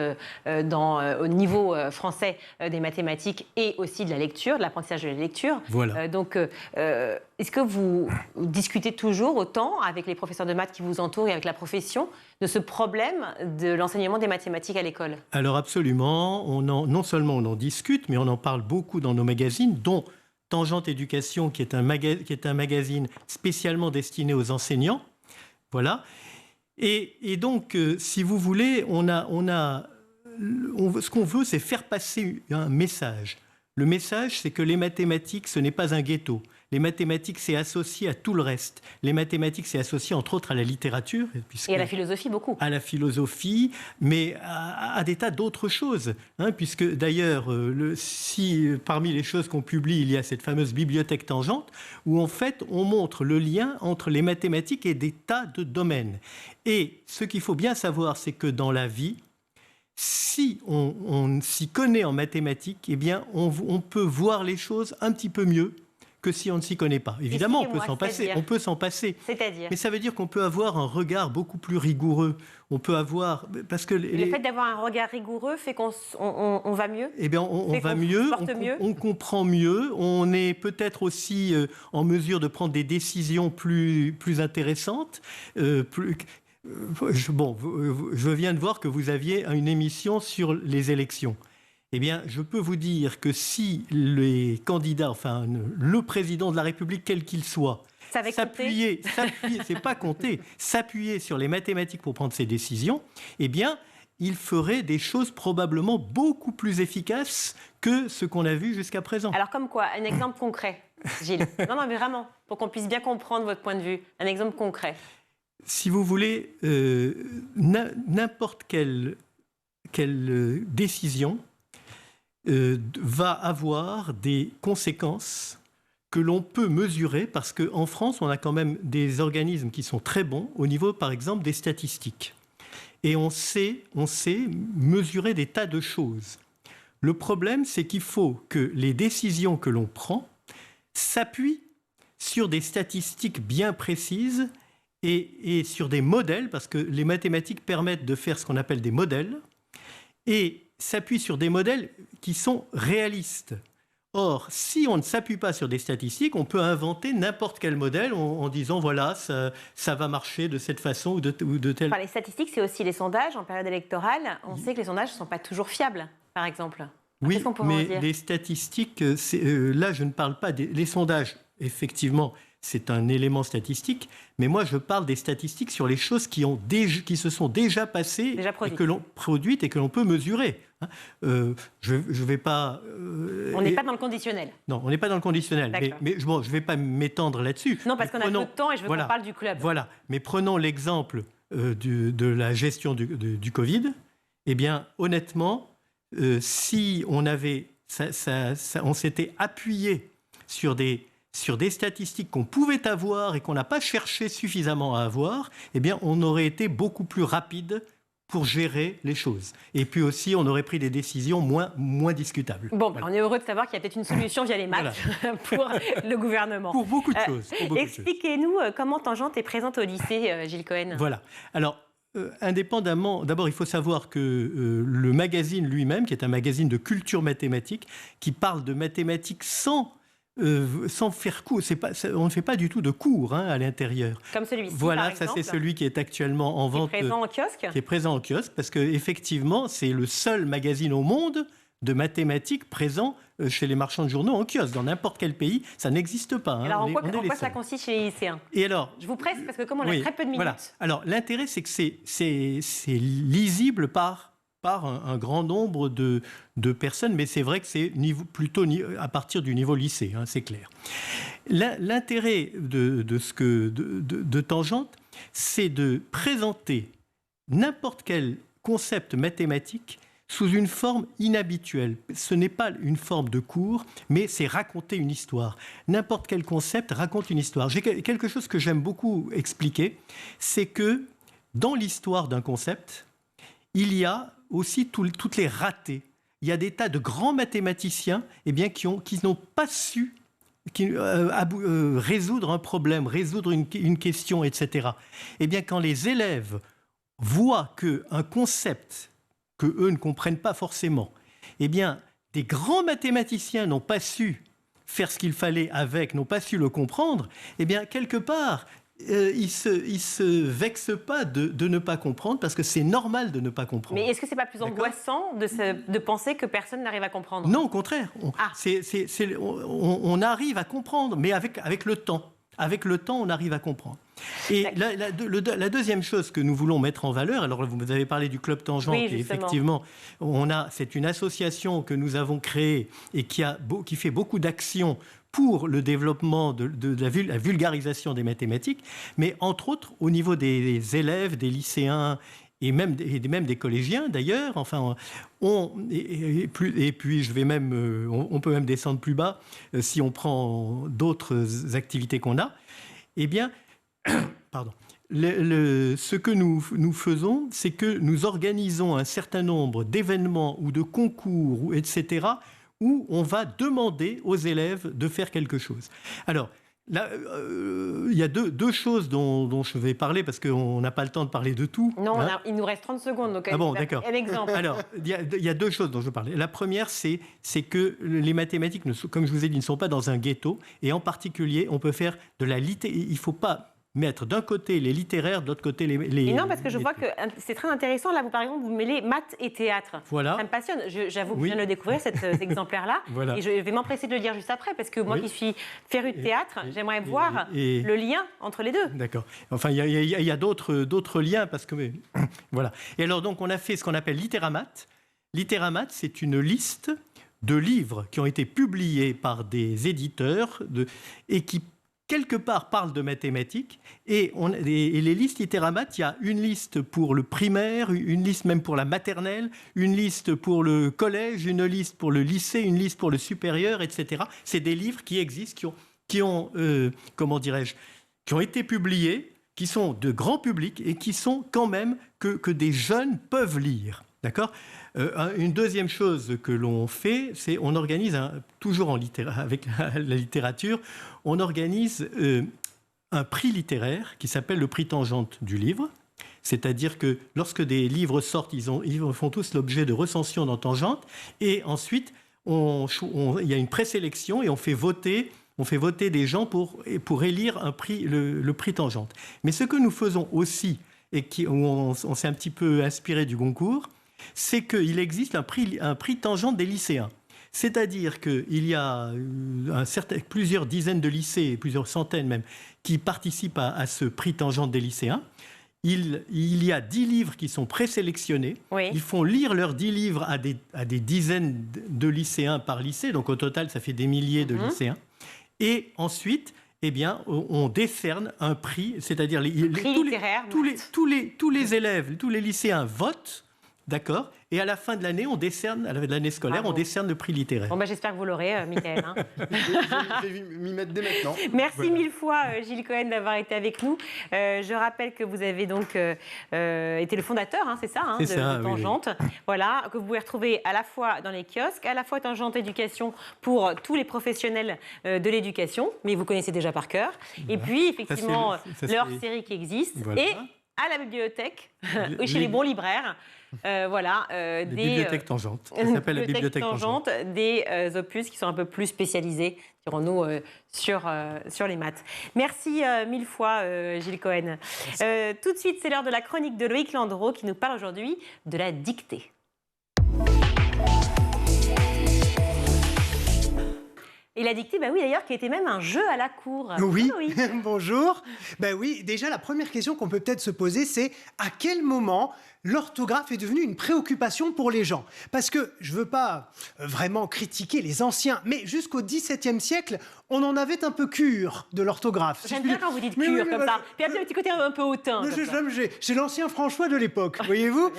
au niveau français des mathématiques et aussi de la lecture, de l'apprentissage de la lecture. Voilà. Donc, est-ce que vous discutez toujours autant avec les professeurs de maths qui vous entourent et avec la profession de ce problème de l'enseignement des mathématiques à l'école? Alors absolument, non seulement on en discute, mais on en parle beaucoup dans nos magazines, dont Tangente Éducation, qui est un magazine spécialement destiné aux enseignants. Voilà. Et donc, si vous voulez, ce qu'on veut, c'est faire passer un message. Le message, c'est que les mathématiques, ce n'est pas un ghetto. Les mathématiques, c'est associé à tout le reste. Les mathématiques, c'est associé, entre autres, à la littérature. Et à la philosophie, beaucoup. À la philosophie, mais à des tas d'autres choses. Puisque, d'ailleurs, parmi les choses qu'on publie, il y a cette fameuse bibliothèque Tangente, où, en fait, on montre le lien entre les mathématiques et des tas de domaines. Et ce qu'il faut bien savoir, c'est que dans la vie, si on s'y connaît en mathématiques, eh bien, on peut voir les choses un petit peu mieux que si on ne s'y connaît pas. Évidemment, on peut s'en passer. C'est-à-dire ? Mais ça veut dire qu'on peut avoir un regard beaucoup plus rigoureux. On peut avoir... Parce que le fait d'avoir un regard rigoureux fait qu'on va mieux ? Eh bien, on va mieux, on comprend mieux, on est peut-être aussi en mesure de prendre des décisions plus intéressantes, je viens de voir que vous aviez une émission sur les élections. Eh bien, je peux vous dire que si les candidats, enfin le président de la République, quel qu'il soit, s'appuyer sur les mathématiques pour prendre ses décisions, eh bien, il ferait des choses probablement beaucoup plus efficaces que ce qu'on a vu jusqu'à présent. Alors, comme quoi ? Un exemple concret, Gilles. Non, mais vraiment, pour qu'on puisse bien comprendre votre point de vue. Un exemple concret. Si vous voulez, n'importe quelle décision va avoir des conséquences que l'on peut mesurer, parce qu'en France, on a quand même des organismes qui sont très bons au niveau, par exemple, des statistiques. Et on sait mesurer des tas de choses. Le problème, c'est qu'il faut que les décisions que l'on prend s'appuient sur des statistiques bien précises et sur des modèles, parce que les mathématiques permettent de faire ce qu'on appelle des modèles, et s'appuient sur des modèles qui sont réalistes. Or, si on ne s'appuie pas sur des statistiques, on peut inventer n'importe quel modèle en disant, voilà, ça va marcher de cette façon ou de telle... Enfin, les statistiques, c'est aussi les sondages en période électorale. On sait que les sondages ne sont pas toujours fiables, par exemple. Oui, qu'est-ce qu'on pourrait en dire ? Les statistiques, là, je ne parle pas les sondages, effectivement, c'est un élément statistique, mais moi je parle des statistiques sur les choses qui se sont déjà passées et que l'on produites et que l'on peut mesurer. Je vais pas... on n'est pas dans le conditionnel. Non, on n'est pas dans le conditionnel, mais je ne vais pas m'étendre là-dessus. Non, parce qu'on a peu de temps et je veux qu'on parle du club. Voilà, mais prenons l'exemple de la gestion du Covid. Eh bien, honnêtement, si on avait... on s'était appuyé sur des statistiques qu'on pouvait avoir et qu'on n'a pas cherché suffisamment à avoir, eh bien, on aurait été beaucoup plus rapide pour gérer les choses. Et puis aussi, on aurait pris des décisions moins discutables. Bon, voilà. On est heureux de savoir qu'il y a peut-être une solution via les maths pour le gouvernement. Pour beaucoup de choses. Expliquez-nous comment Tangente est présente au lycée, Gilles Cohen. Voilà. Alors, indépendamment, d'abord, il faut savoir que le magazine lui-même, qui est un magazine de culture mathématique, qui parle de mathématiques sans faire cours, on ne fait pas du tout de cours à l'intérieur. Comme celui-ci, voilà, par exemple. Ça c'est celui qui est actuellement en vente. Qui est présent en kiosque. Qui est présent en kiosque, parce qu'effectivement, c'est le seul magazine au monde de mathématiques présent chez les marchands de journaux en kiosque. Dans n'importe quel pays, ça n'existe pas. Alors, en quoi ça consiste chez les lycéens ? Et alors, je vous presse, parce que comme on a très peu de minutes... Voilà. Alors, l'intérêt, c'est que c'est lisible par un grand nombre de personnes, mais c'est vrai que c'est plutôt à partir du niveau lycée, c'est clair. L'intérêt de Tangente, c'est de présenter n'importe quel concept mathématique sous une forme inhabituelle. Ce n'est pas une forme de cours, mais c'est raconter une histoire. N'importe quel concept raconte une histoire. J'ai quelque chose que j'aime beaucoup expliquer, c'est que dans l'histoire d'un concept, il y a aussi toutes les ratés. Il y a des tas de grands mathématiciens qui n'ont pas su résoudre un problème, résoudre une question, etc. Eh bien, quand les élèves voient qu'un concept que eux ne comprennent pas forcément, eh bien, des grands mathématiciens n'ont pas su faire ce qu'il fallait avec, n'ont pas su le comprendre, eh bien, quelque part, ils se vexent pas de ne pas comprendre, parce que c'est normal de ne pas comprendre. Mais est-ce que c'est pas plus angoissant de penser que personne n'arrive à comprendre? Non, au contraire. On arrive à comprendre, mais avec le temps. Avec le temps, on arrive à comprendre. Et la deuxième chose que nous voulons mettre en valeur, alors vous avez parlé du Club Tangente, oui, et effectivement, c'est une association que nous avons créée et qui fait beaucoup d'actions pour le développement de la vulgarisation des mathématiques, mais entre autres au niveau des élèves, des lycéens et même des collégiens d'ailleurs. Enfin, et puis on peut même descendre plus bas si on prend d'autres activités qu'on a. Eh bien, pardon. Ce que nous faisons, c'est que nous organisons un certain nombre d'événements ou de concours, etc., où on va demander aux élèves de faire quelque chose. Alors, là, il y a deux choses dont je vais parler, parce qu'on n'a pas le temps de parler de tout. Non, il nous reste 30 secondes, donc d'accord. Un exemple. Alors, il y a deux choses dont je veux parler. La première, c'est que les mathématiques, comme je vous ai dit, ne sont pas dans un ghetto, et en particulier, on peut faire de la littérature. Il ne faut pas mettre d'un côté les littéraires, de l'autre côté les... Et non, parce que je vois que c'est très intéressant. Là, par exemple, vous mêlez maths et théâtre. Voilà. Ça me passionne. J'avoue que je viens de le découvrir, cet exemplaire-là. Voilà. Et je vais m'empresser de le lire juste après, parce que moi qui suis férue de théâtre, j'aimerais voir le lien entre les deux. D'accord. Enfin, il y a d'autres liens, parce que... voilà. Et alors, donc, on a fait ce qu'on appelle Littéramat. Littéramat, c'est une liste de livres qui ont été publiés par des éditeurs et qui quelque part parle de mathématiques, et les listes Littéramat, il y a une liste pour le primaire, une liste même pour la maternelle, une liste pour le collège, une liste pour le lycée, une liste pour le supérieur, etc. C'est des livres qui existent, qui ont été publiés, qui sont de grand public et qui sont quand même que des jeunes peuvent lire. D'accord ? Une deuxième chose que l'on fait, c'est on organise, toujours avec la littérature, on organise un prix littéraire qui s'appelle le prix Tangente du livre. C'est-à-dire que lorsque des livres sortent, ils font tous l'objet de recensions dans Tangente, et ensuite il y a une présélection et on fait voter des gens pour élire le prix Tangente. Mais ce que nous faisons aussi, et où on s'est un petit peu inspiré du Goncourt, c'est qu'il existe un prix Tangente des lycéens. C'est-à-dire qu'il y a plusieurs dizaines de lycées, plusieurs centaines même, qui participent à ce prix Tangente des lycéens. Il y a 10 livres qui sont présélectionnés. Oui. Ils font lire leurs 10 livres à des dizaines de lycéens par lycée. Donc au total, ça fait des milliers de lycéens. Et ensuite, eh bien, on décerne un prix, c'est-à-dire tous les élèves, tous les lycéens votent. D'accord. Et à la fin de l'année, à l'année scolaire, on décerne le prix littéraire. Bon, j'espère que vous l'aurez, Michael. Je vais m'y mettre dès maintenant. Merci mille fois, Gilles Cohen, d'avoir été avec nous. Je rappelle que vous avez donc été le fondateur, c'est ça, de Tangente. Oui. Voilà, que vous pouvez retrouver à la fois dans les kiosques, à la fois Tangente Éducation pour tous les professionnels de l'éducation, mais vous connaissez déjà par cœur. Voilà. Et puis, effectivement, leur série qui existe. Voilà. Et à la bibliothèque, chez les bons libraires. Des bibliothèques Tangente. Ça s'appelle la bibliothèque Tangente. Des opus qui sont un peu plus spécialisés, dirons-nous, sur les maths. Merci mille fois, Gilles Cohen. Tout de suite, c'est l'heure de la chronique de Loïc Landreau qui nous parle aujourd'hui de la dictée. Et la dictée, oui d'ailleurs, qui était même un jeu à la cour. Oui, bonjour. Oui, déjà la première question qu'on peut peut-être se poser, c'est à quel moment l'orthographe est devenue une préoccupation pour les gens? Parce que je ne veux pas vraiment critiquer les anciens, mais jusqu'au XVIIe siècle, on en avait un peu cure de l'orthographe. J'aime bien quand vous dites cure comme ça. Puis il y a un petit côté un peu hautain. J'ai l'ancien François de l'époque, voyez-vous.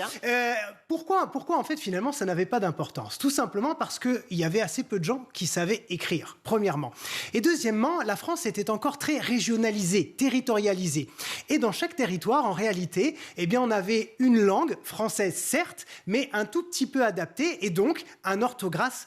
Pourquoi en fait finalement ça n'avait pas d'importance? Tout simplement parce qu'il y avait assez peu de gens qui savaient écrire, premièrement. Et deuxièmement, la France était encore très régionalisée, territorialisée. Et dans chaque territoire, en réalité, eh bien, on avait une langue française, certes, mais un tout petit peu adaptée, et donc un orthographe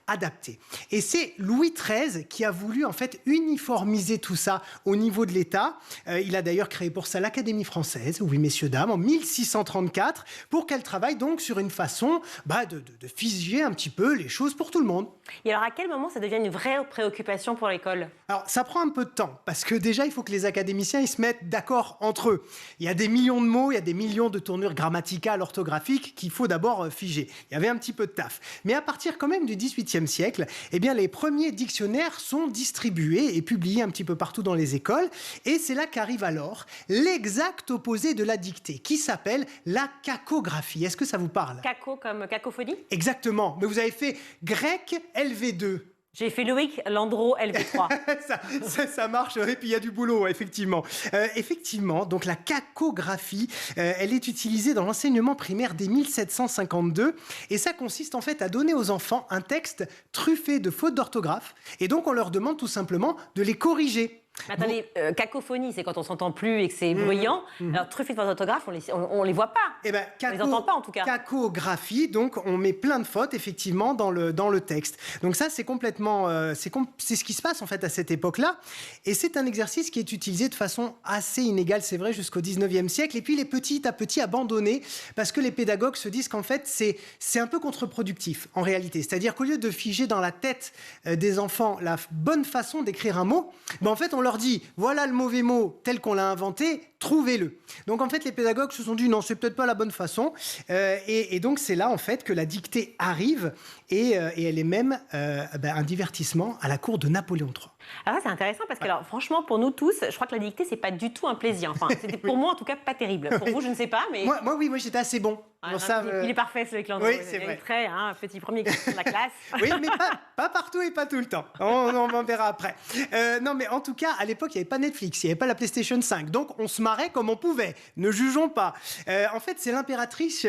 adapté. Et c'est Louis XIII qui a voulu en fait uniformiser tout ça au niveau de l'État. Il a d'ailleurs créé pour ça l'Académie française, oui messieurs, dames, en 1634, pour qu'elle travaille donc sur une façon de figer un petit peu les choses pour tout le monde. Et alors à quel moment ça devient une vraie préoccupation pour l'école? Alors ça prend un peu de temps, parce que déjà il faut que les académiciens ils se mettent d'accord entre eux. Il y a des millions de mots, il y a des millions de tournures grammaticales, orthographiques qu'il faut d'abord figer. Il y avait un petit peu de taf. Mais à partir quand même du XVIIIe siècle, eh bien les premiers dictionnaires sont distribués et publiés un petit peu partout dans les écoles. Et c'est là qu'arrive alors l'exact opposé de la dictée, qui s'appelle la cacographie. Est-ce que ça vous parle? Caco comme cacophonie? Exactement. Mais vous avez fait grec LV2. J'ai fait Loïc Landreau LV3. ça marche, et puis il y a du boulot, effectivement. Effectivement, donc la cacographie, elle est utilisée dans l'enseignement primaire dès 1752, et ça consiste en fait à donner aux enfants un texte truffé de fautes d'orthographe, et donc on leur demande tout simplement de les corriger. Attendez, cacophonie, c'est quand on s'entend plus et que c'est bruyant. Alors, truffé de fautes d'orthographe, on les voit pas. Eh ben, on les entend pas, en tout cas. Cacographie, donc on met plein de fautes, effectivement, dans le texte. Donc ça, c'est complètement... c'est ce qui se passe, en fait, à cette époque-là. Et c'est un exercice qui est utilisé de façon assez inégale, c'est vrai, jusqu'au 19e siècle. Et puis, il est petit à petit abandonné, parce que les pédagogues se disent qu'en fait, c'est un peu contre-productif, en réalité. C'est-à-dire qu'au lieu de figer dans la tête des enfants la bonne façon d'écrire un mot, en fait, on leur dit, voilà le mauvais mot tel qu'on l'a inventé, trouvez-le. Donc en fait, les pédagogues se sont dit, non, c'est peut-être pas la bonne façon. Et donc c'est là en fait que la dictée arrive et elle est même un divertissement à la cour de Napoléon III. Alors ça, c'est intéressant parce que, alors, franchement, pour nous tous, je crois que la dictée, c'est pas du tout un plaisir. Enfin, c'était pour moi, en tout cas, pas terrible. Pour vous, je ne sais pas, mais... Moi, j'étais assez bon. Il est parfait, ce Landreau. Oui, c'est vrai. Très, petit premier garçon de la classe. Oui, mais pas partout et pas tout le temps. On verra après. Non, mais en tout cas, à l'époque, il n'y avait pas Netflix, il n'y avait pas la PlayStation 5. Donc, on se marrait comme on pouvait. Ne jugeons pas. En fait, c'est l'impératrice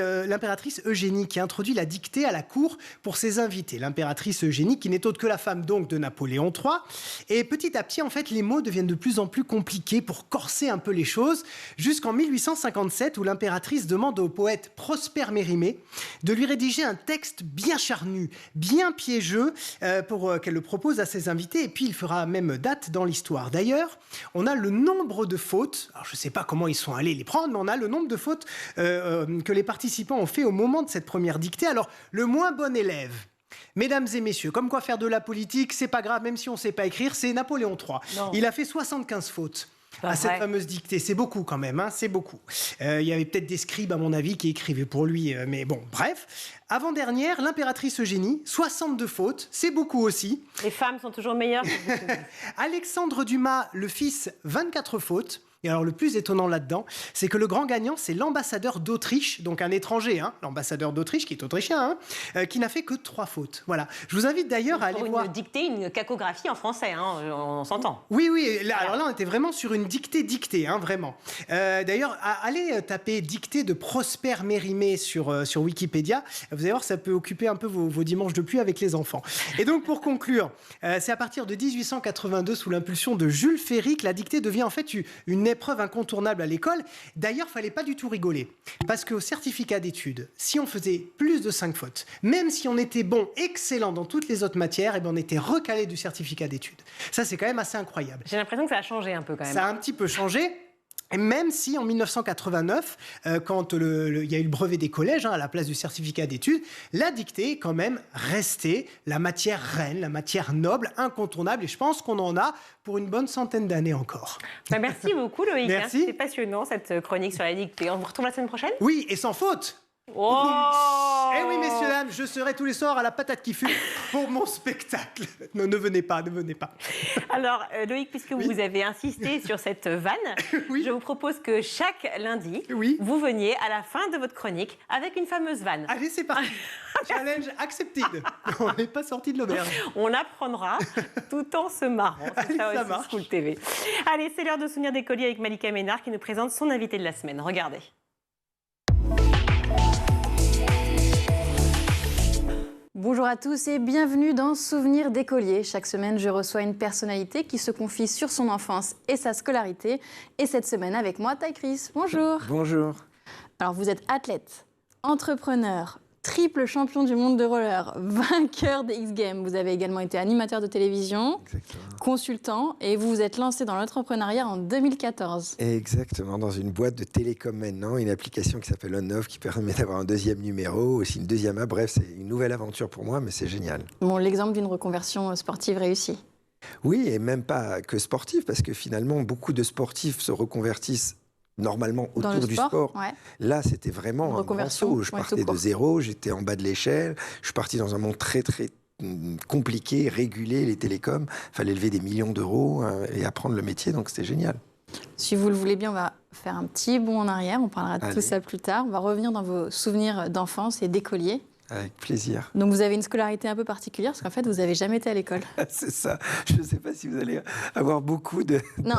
Eugénie qui a introduit la dictée à la cour pour ses invités. L'impératrice Eugénie, qui n'est autre que la femme donc de Napoléon III. Et petit à petit, en fait, les mots deviennent de plus en plus compliqués pour corser un peu les choses, jusqu'en 1857, où l'impératrice demande au poète Prosper Mérimée de lui rédiger un texte bien charnu, bien piégeux, pour qu'elle le propose à ses invités, et puis il fera même date dans l'histoire. D'ailleurs, on a le nombre de fautes, alors je ne sais pas comment ils sont allés les prendre, mais on a le nombre de fautes que les participants ont fait au moment de cette première dictée. Alors, le moins bon élève, mesdames et messieurs, comme quoi faire de la politique, c'est pas grave, même si on ne sait pas écrire, c'est Napoléon III. Non. Il a fait 75 fautes à cette fameuse dictée. C'est beaucoup quand même, hein, c'est beaucoup. Il y avait peut-être des scribes, à mon avis, qui écrivaient pour lui, mais bon, bref. Avant-dernière, l'impératrice Eugénie, 62 fautes, c'est beaucoup aussi. Les femmes sont toujours meilleures. Alexandre Dumas, le fils, 24 fautes. Et alors, le plus étonnant là-dedans, c'est que le grand gagnant, c'est l'ambassadeur d'Autriche, donc un étranger, hein, l'ambassadeur d'Autriche, qui est autrichien, qui n'a fait que 3 fautes. Voilà. Je vous invite d'ailleurs à aller voir... Une dictée, une cacographie en français, hein, on s'entend. Oui. Alors là, on était vraiment sur une dictée, hein, vraiment. D'ailleurs, allez taper dictée de Prosper Mérimée sur Wikipédia. Vous allez voir, ça peut occuper un peu vos dimanches de pluie avec les enfants. Et donc, pour conclure, c'est à partir de 1882, sous l'impulsion de Jules Ferry, que la dictée devient en fait une épreuve incontournable à l'école. D'ailleurs, il ne fallait pas du tout rigoler. Parce qu'au certificat d'études, si on faisait plus de 5 fautes, même si on était bon, excellent dans toutes les autres matières, on était recalé du certificat d'études. Ça, c'est quand même assez incroyable. J'ai l'impression que ça a changé un peu quand même. Ça a un petit peu changé. Même si en 1989, quand il y a eu le brevet des collèges, à la place du certificat d'études, la dictée est quand même restée la matière reine, la matière noble, incontournable. Et je pense qu'on en a pour une bonne centaine d'années encore. Merci beaucoup Loïc. Merci. C'était passionnant cette chronique sur la dictée. On vous retrouve la semaine prochaine ? Oui, et sans faute. Oh Eh oui, messieurs, dames, je serai tous les soirs à la patate qui fume pour mon spectacle. Non, ne venez pas, ne venez pas. Alors, Loïc, puisque vous avez insisté sur cette vanne, je vous propose que chaque lundi, vous veniez à la fin de votre chronique avec une fameuse vanne. Allez, c'est parti. Challenge accepted. On n'est pas sorti de l'auberge. On apprendra tout en se marrant. Allez, ça aussi marche. School TV. Allez, c'est l'heure de Souvenir d'écolier avec Malika Ménard qui nous présente son invité de la semaine. Regardez. Bonjour à tous et bienvenue dans Souvenirs d'écolier. Chaque semaine, je reçois une personnalité qui se confie sur son enfance et sa scolarité. Et cette semaine, avec moi, Ty Chris. Bonjour. Bonjour. Alors, vous êtes athlète, entrepreneur, triple champion du monde de roller, vainqueur des X-Games. Vous avez également été animateur de télévision, consultant, et vous vous êtes lancé dans l'entrepreneuriat en 2014. Exactement, dans une boîte de télécom maintenant, une application qui s'appelle On-Off qui permet d'avoir un deuxième numéro, aussi une deuxième app. Bref, c'est une nouvelle aventure pour moi, mais c'est génial. Bon, l'exemple d'une reconversion sportive réussie. Oui, et même pas que sportive, parce que finalement, beaucoup de sportifs se reconvertissent normalement autour du sport. Ouais. Là, c'était vraiment un grand saut. Je partais de zéro, j'étais en bas de l'échelle. Je suis parti dans un monde très, très compliqué, régulé, les télécoms. Il fallait lever des millions d'euros et apprendre le métier, donc c'était génial. Si vous le voulez bien, on va faire un petit bond en arrière. On parlera de tout ça plus tard. On va revenir dans vos souvenirs d'enfance et d'écolier. Avec plaisir. Donc vous avez une scolarité un peu particulière parce qu'en fait vous n'avez jamais été à l'école. C'est ça. Je ne sais pas si vous allez avoir beaucoup de... Non,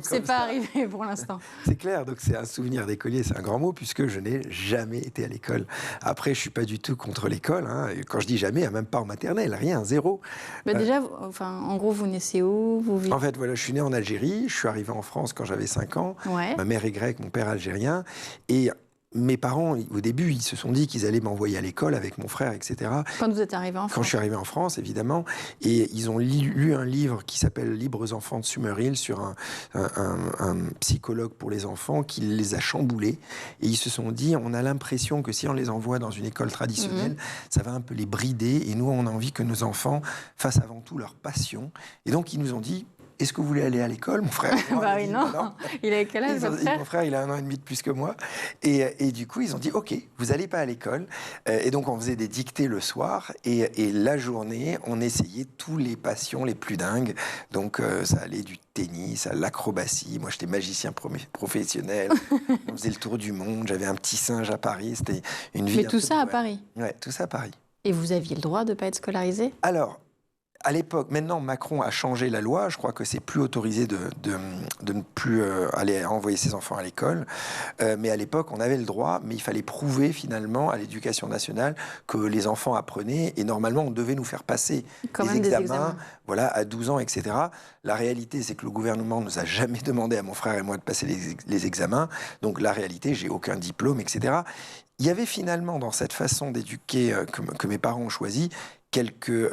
c'est pas arrivé pour l'instant. C'est clair, donc c'est un souvenir d'écolier, c'est un grand mot puisque je n'ai jamais été à l'école. Après, je ne suis pas du tout contre l'école. Hein. Quand je dis jamais, même pas en maternelle, rien, zéro. Déjà, en gros, vous naissez où vous... En fait, voilà, je suis né en Algérie, je suis arrivé en France quand j'avais 5 ans. Ouais. Ma mère est grecque, mon père algérien. Et... mes parents, au début, ils se sont dit qu'ils allaient m'envoyer à l'école avec mon frère, etc. Quand vous êtes arrivé en France ? Quand je suis arrivé en France, évidemment. Et ils ont lu un livre qui s'appelle « Libres enfants » de Summerhill sur un psychologue pour les enfants qui les a chamboulés. Et ils se sont dit, on a l'impression que si on les envoie dans une école traditionnelle, ça va un peu les brider. Et nous, on a envie que nos enfants fassent avant tout leur passion. Et donc, ils nous ont dit... Est-ce que vous voulez aller à l'école, mon frère? Bah oui, non. Il a quel âge, votre frère? Mon frère, il a 1 an et demi de plus que moi. Et du coup, ils ont dit, OK, vous n'allez pas à l'école. Et donc, on faisait des dictées le soir. Et la journée, on essayait tous les passions les plus dingues. Donc, ça allait du tennis à l'acrobatie. Moi, j'étais magicien professionnel. On faisait le tour du monde. J'avais un petit singe à Paris. C'était une vie... Mais tout ça à Paris? Ouais, tout ça à Paris. Et vous aviez le droit de ne pas être scolarisé? Alors... à l'époque, maintenant, Macron a changé la loi. Je crois que c'est plus autorisé de ne plus aller envoyer ses enfants à l'école. Mais à l'époque, on avait le droit, mais il fallait prouver finalement à l'éducation nationale que les enfants apprenaient. Et normalement, on devait nous faire passer des examens. Voilà, à 12 ans, etc. La réalité, c'est que le gouvernement ne nous a jamais demandé à mon frère et moi de passer les examens. Donc la réalité, j'ai aucun diplôme, etc. Il y avait finalement dans cette façon d'éduquer que mes parents ont choisi quelques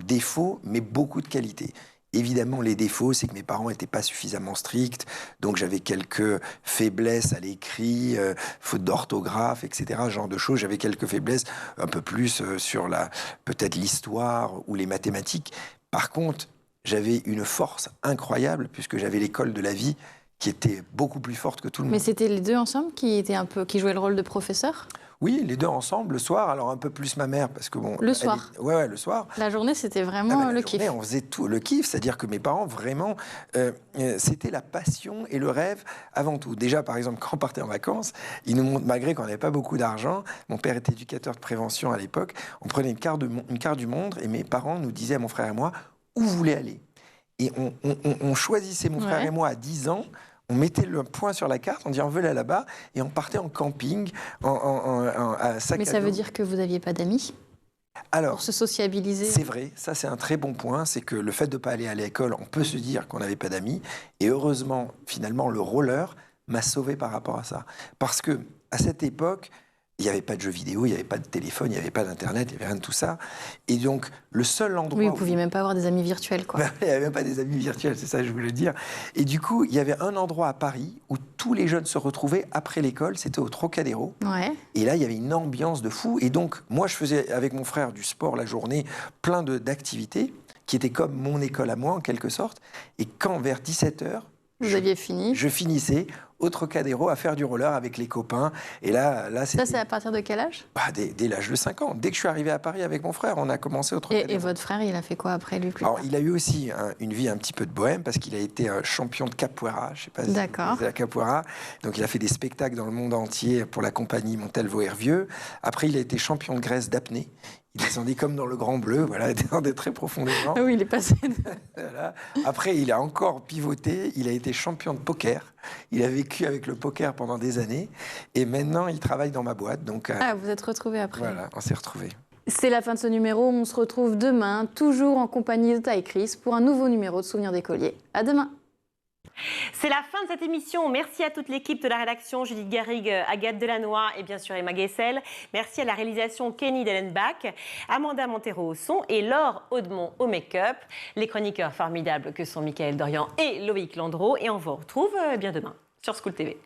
défauts, mais beaucoup de qualités. Évidemment, les défauts, c'est que mes parents n'étaient pas suffisamment stricts, donc j'avais quelques faiblesses à l'écrit, faute d'orthographe, etc., ce genre de choses. J'avais quelques faiblesses un peu plus sur peut-être l'histoire ou les mathématiques. Par contre, j'avais une force incroyable, puisque j'avais l'école de la vie, qui était beaucoup plus forte que tout le monde. Mais c'était les deux ensemble qui jouaient le rôle de professeur? Oui, les deux ensemble, le soir. Alors un peu plus ma mère, parce que bon... Le soir? Ouais, le soir. La journée, c'était vraiment le kiff. On faisait tout le kiff, c'est-à-dire que mes parents, vraiment, c'était la passion et le rêve avant tout. Déjà, par exemple, quand on partait en vacances, ils nous montrent, malgré qu'on n'avait pas beaucoup d'argent, mon père était éducateur de prévention à l'époque, on prenait une carte du monde et mes parents nous disaient à mon frère et moi où vous voulez aller. Et on choisissait, mon frère et moi, à 10 ans, on mettait le point sur la carte, on dit on veut aller là-bas, et on partait en camping, à sac à dos. Mais ça veut dire que vous n'aviez pas d'amis? Alors, pour se sociabiliser? C'est vrai, ça c'est un très bon point, c'est que le fait de ne pas aller à l'école, on peut se dire qu'on n'avait pas d'amis, et heureusement, finalement, le roller m'a sauvé par rapport à ça. Parce que à cette époque, il n'y avait pas de jeux vidéo, il n'y avait pas de téléphone, il n'y avait pas d'internet, il n'y avait rien de tout ça. Et donc, le seul endroit... Oui, vous ne pouviez même pas avoir des amis virtuels, quoi. Il n'y avait même pas des amis virtuels, c'est ça que je voulais dire. Et du coup, il y avait un endroit à Paris où tous les jeunes se retrouvaient après l'école, c'était au Trocadéro. Ouais. Et là, il y avait une ambiance de fou. Et donc, moi, je faisais avec mon frère du sport la journée, plein d'activités, qui étaient comme mon école à moi, en quelque sorte. Et quand, vers 17h, vous aviez fini? Je finissais, au Trocadéro à faire du roller avec les copains. Et là ça, c'est à partir de quel âge? Dès l'âge de 5 ans. Dès que je suis arrivé à Paris avec mon frère, on a commencé au Trocadéro. Et votre frère, il a fait quoi après lui plus Alors, tard? il a eu aussi une vie un petit peu de bohème parce qu'il a été champion de capoeira. Je sais pas si D'accord. vous connaissez la capoeira. Donc, il a fait des spectacles dans le monde entier pour la compagnie Montalvo-Hervieux. Après, il a été champion de Grèce d'apnée. Il descendait comme dans le Grand Bleu, voilà, il descendait très profondément. Ah oui, il est passé. Voilà. Après, il a encore pivoté. Il a été champion de poker. Il a vécu avec le poker pendant des années. Et maintenant, il travaille dans ma boîte. Donc, Vous êtes retrouvés après. voilà, on s'est retrouvés. C'est la fin de ce numéro. On se retrouve demain, toujours en compagnie de Taille Chris, pour un nouveau numéro de Souvenirs d'écoliers. À demain. C'est la fin de cette émission. Merci à toute l'équipe de la rédaction, Judith Garrigue, Agathe Delannoy et bien sûr Emma Guessel. Merci à la réalisation Kenny Dellenbach, Amanda Montero au son et Laure Audemont au make-up. Les chroniqueurs formidables que sont Mickaël Dorian et Loïc Landreau. Et on vous retrouve bien demain sur School TV.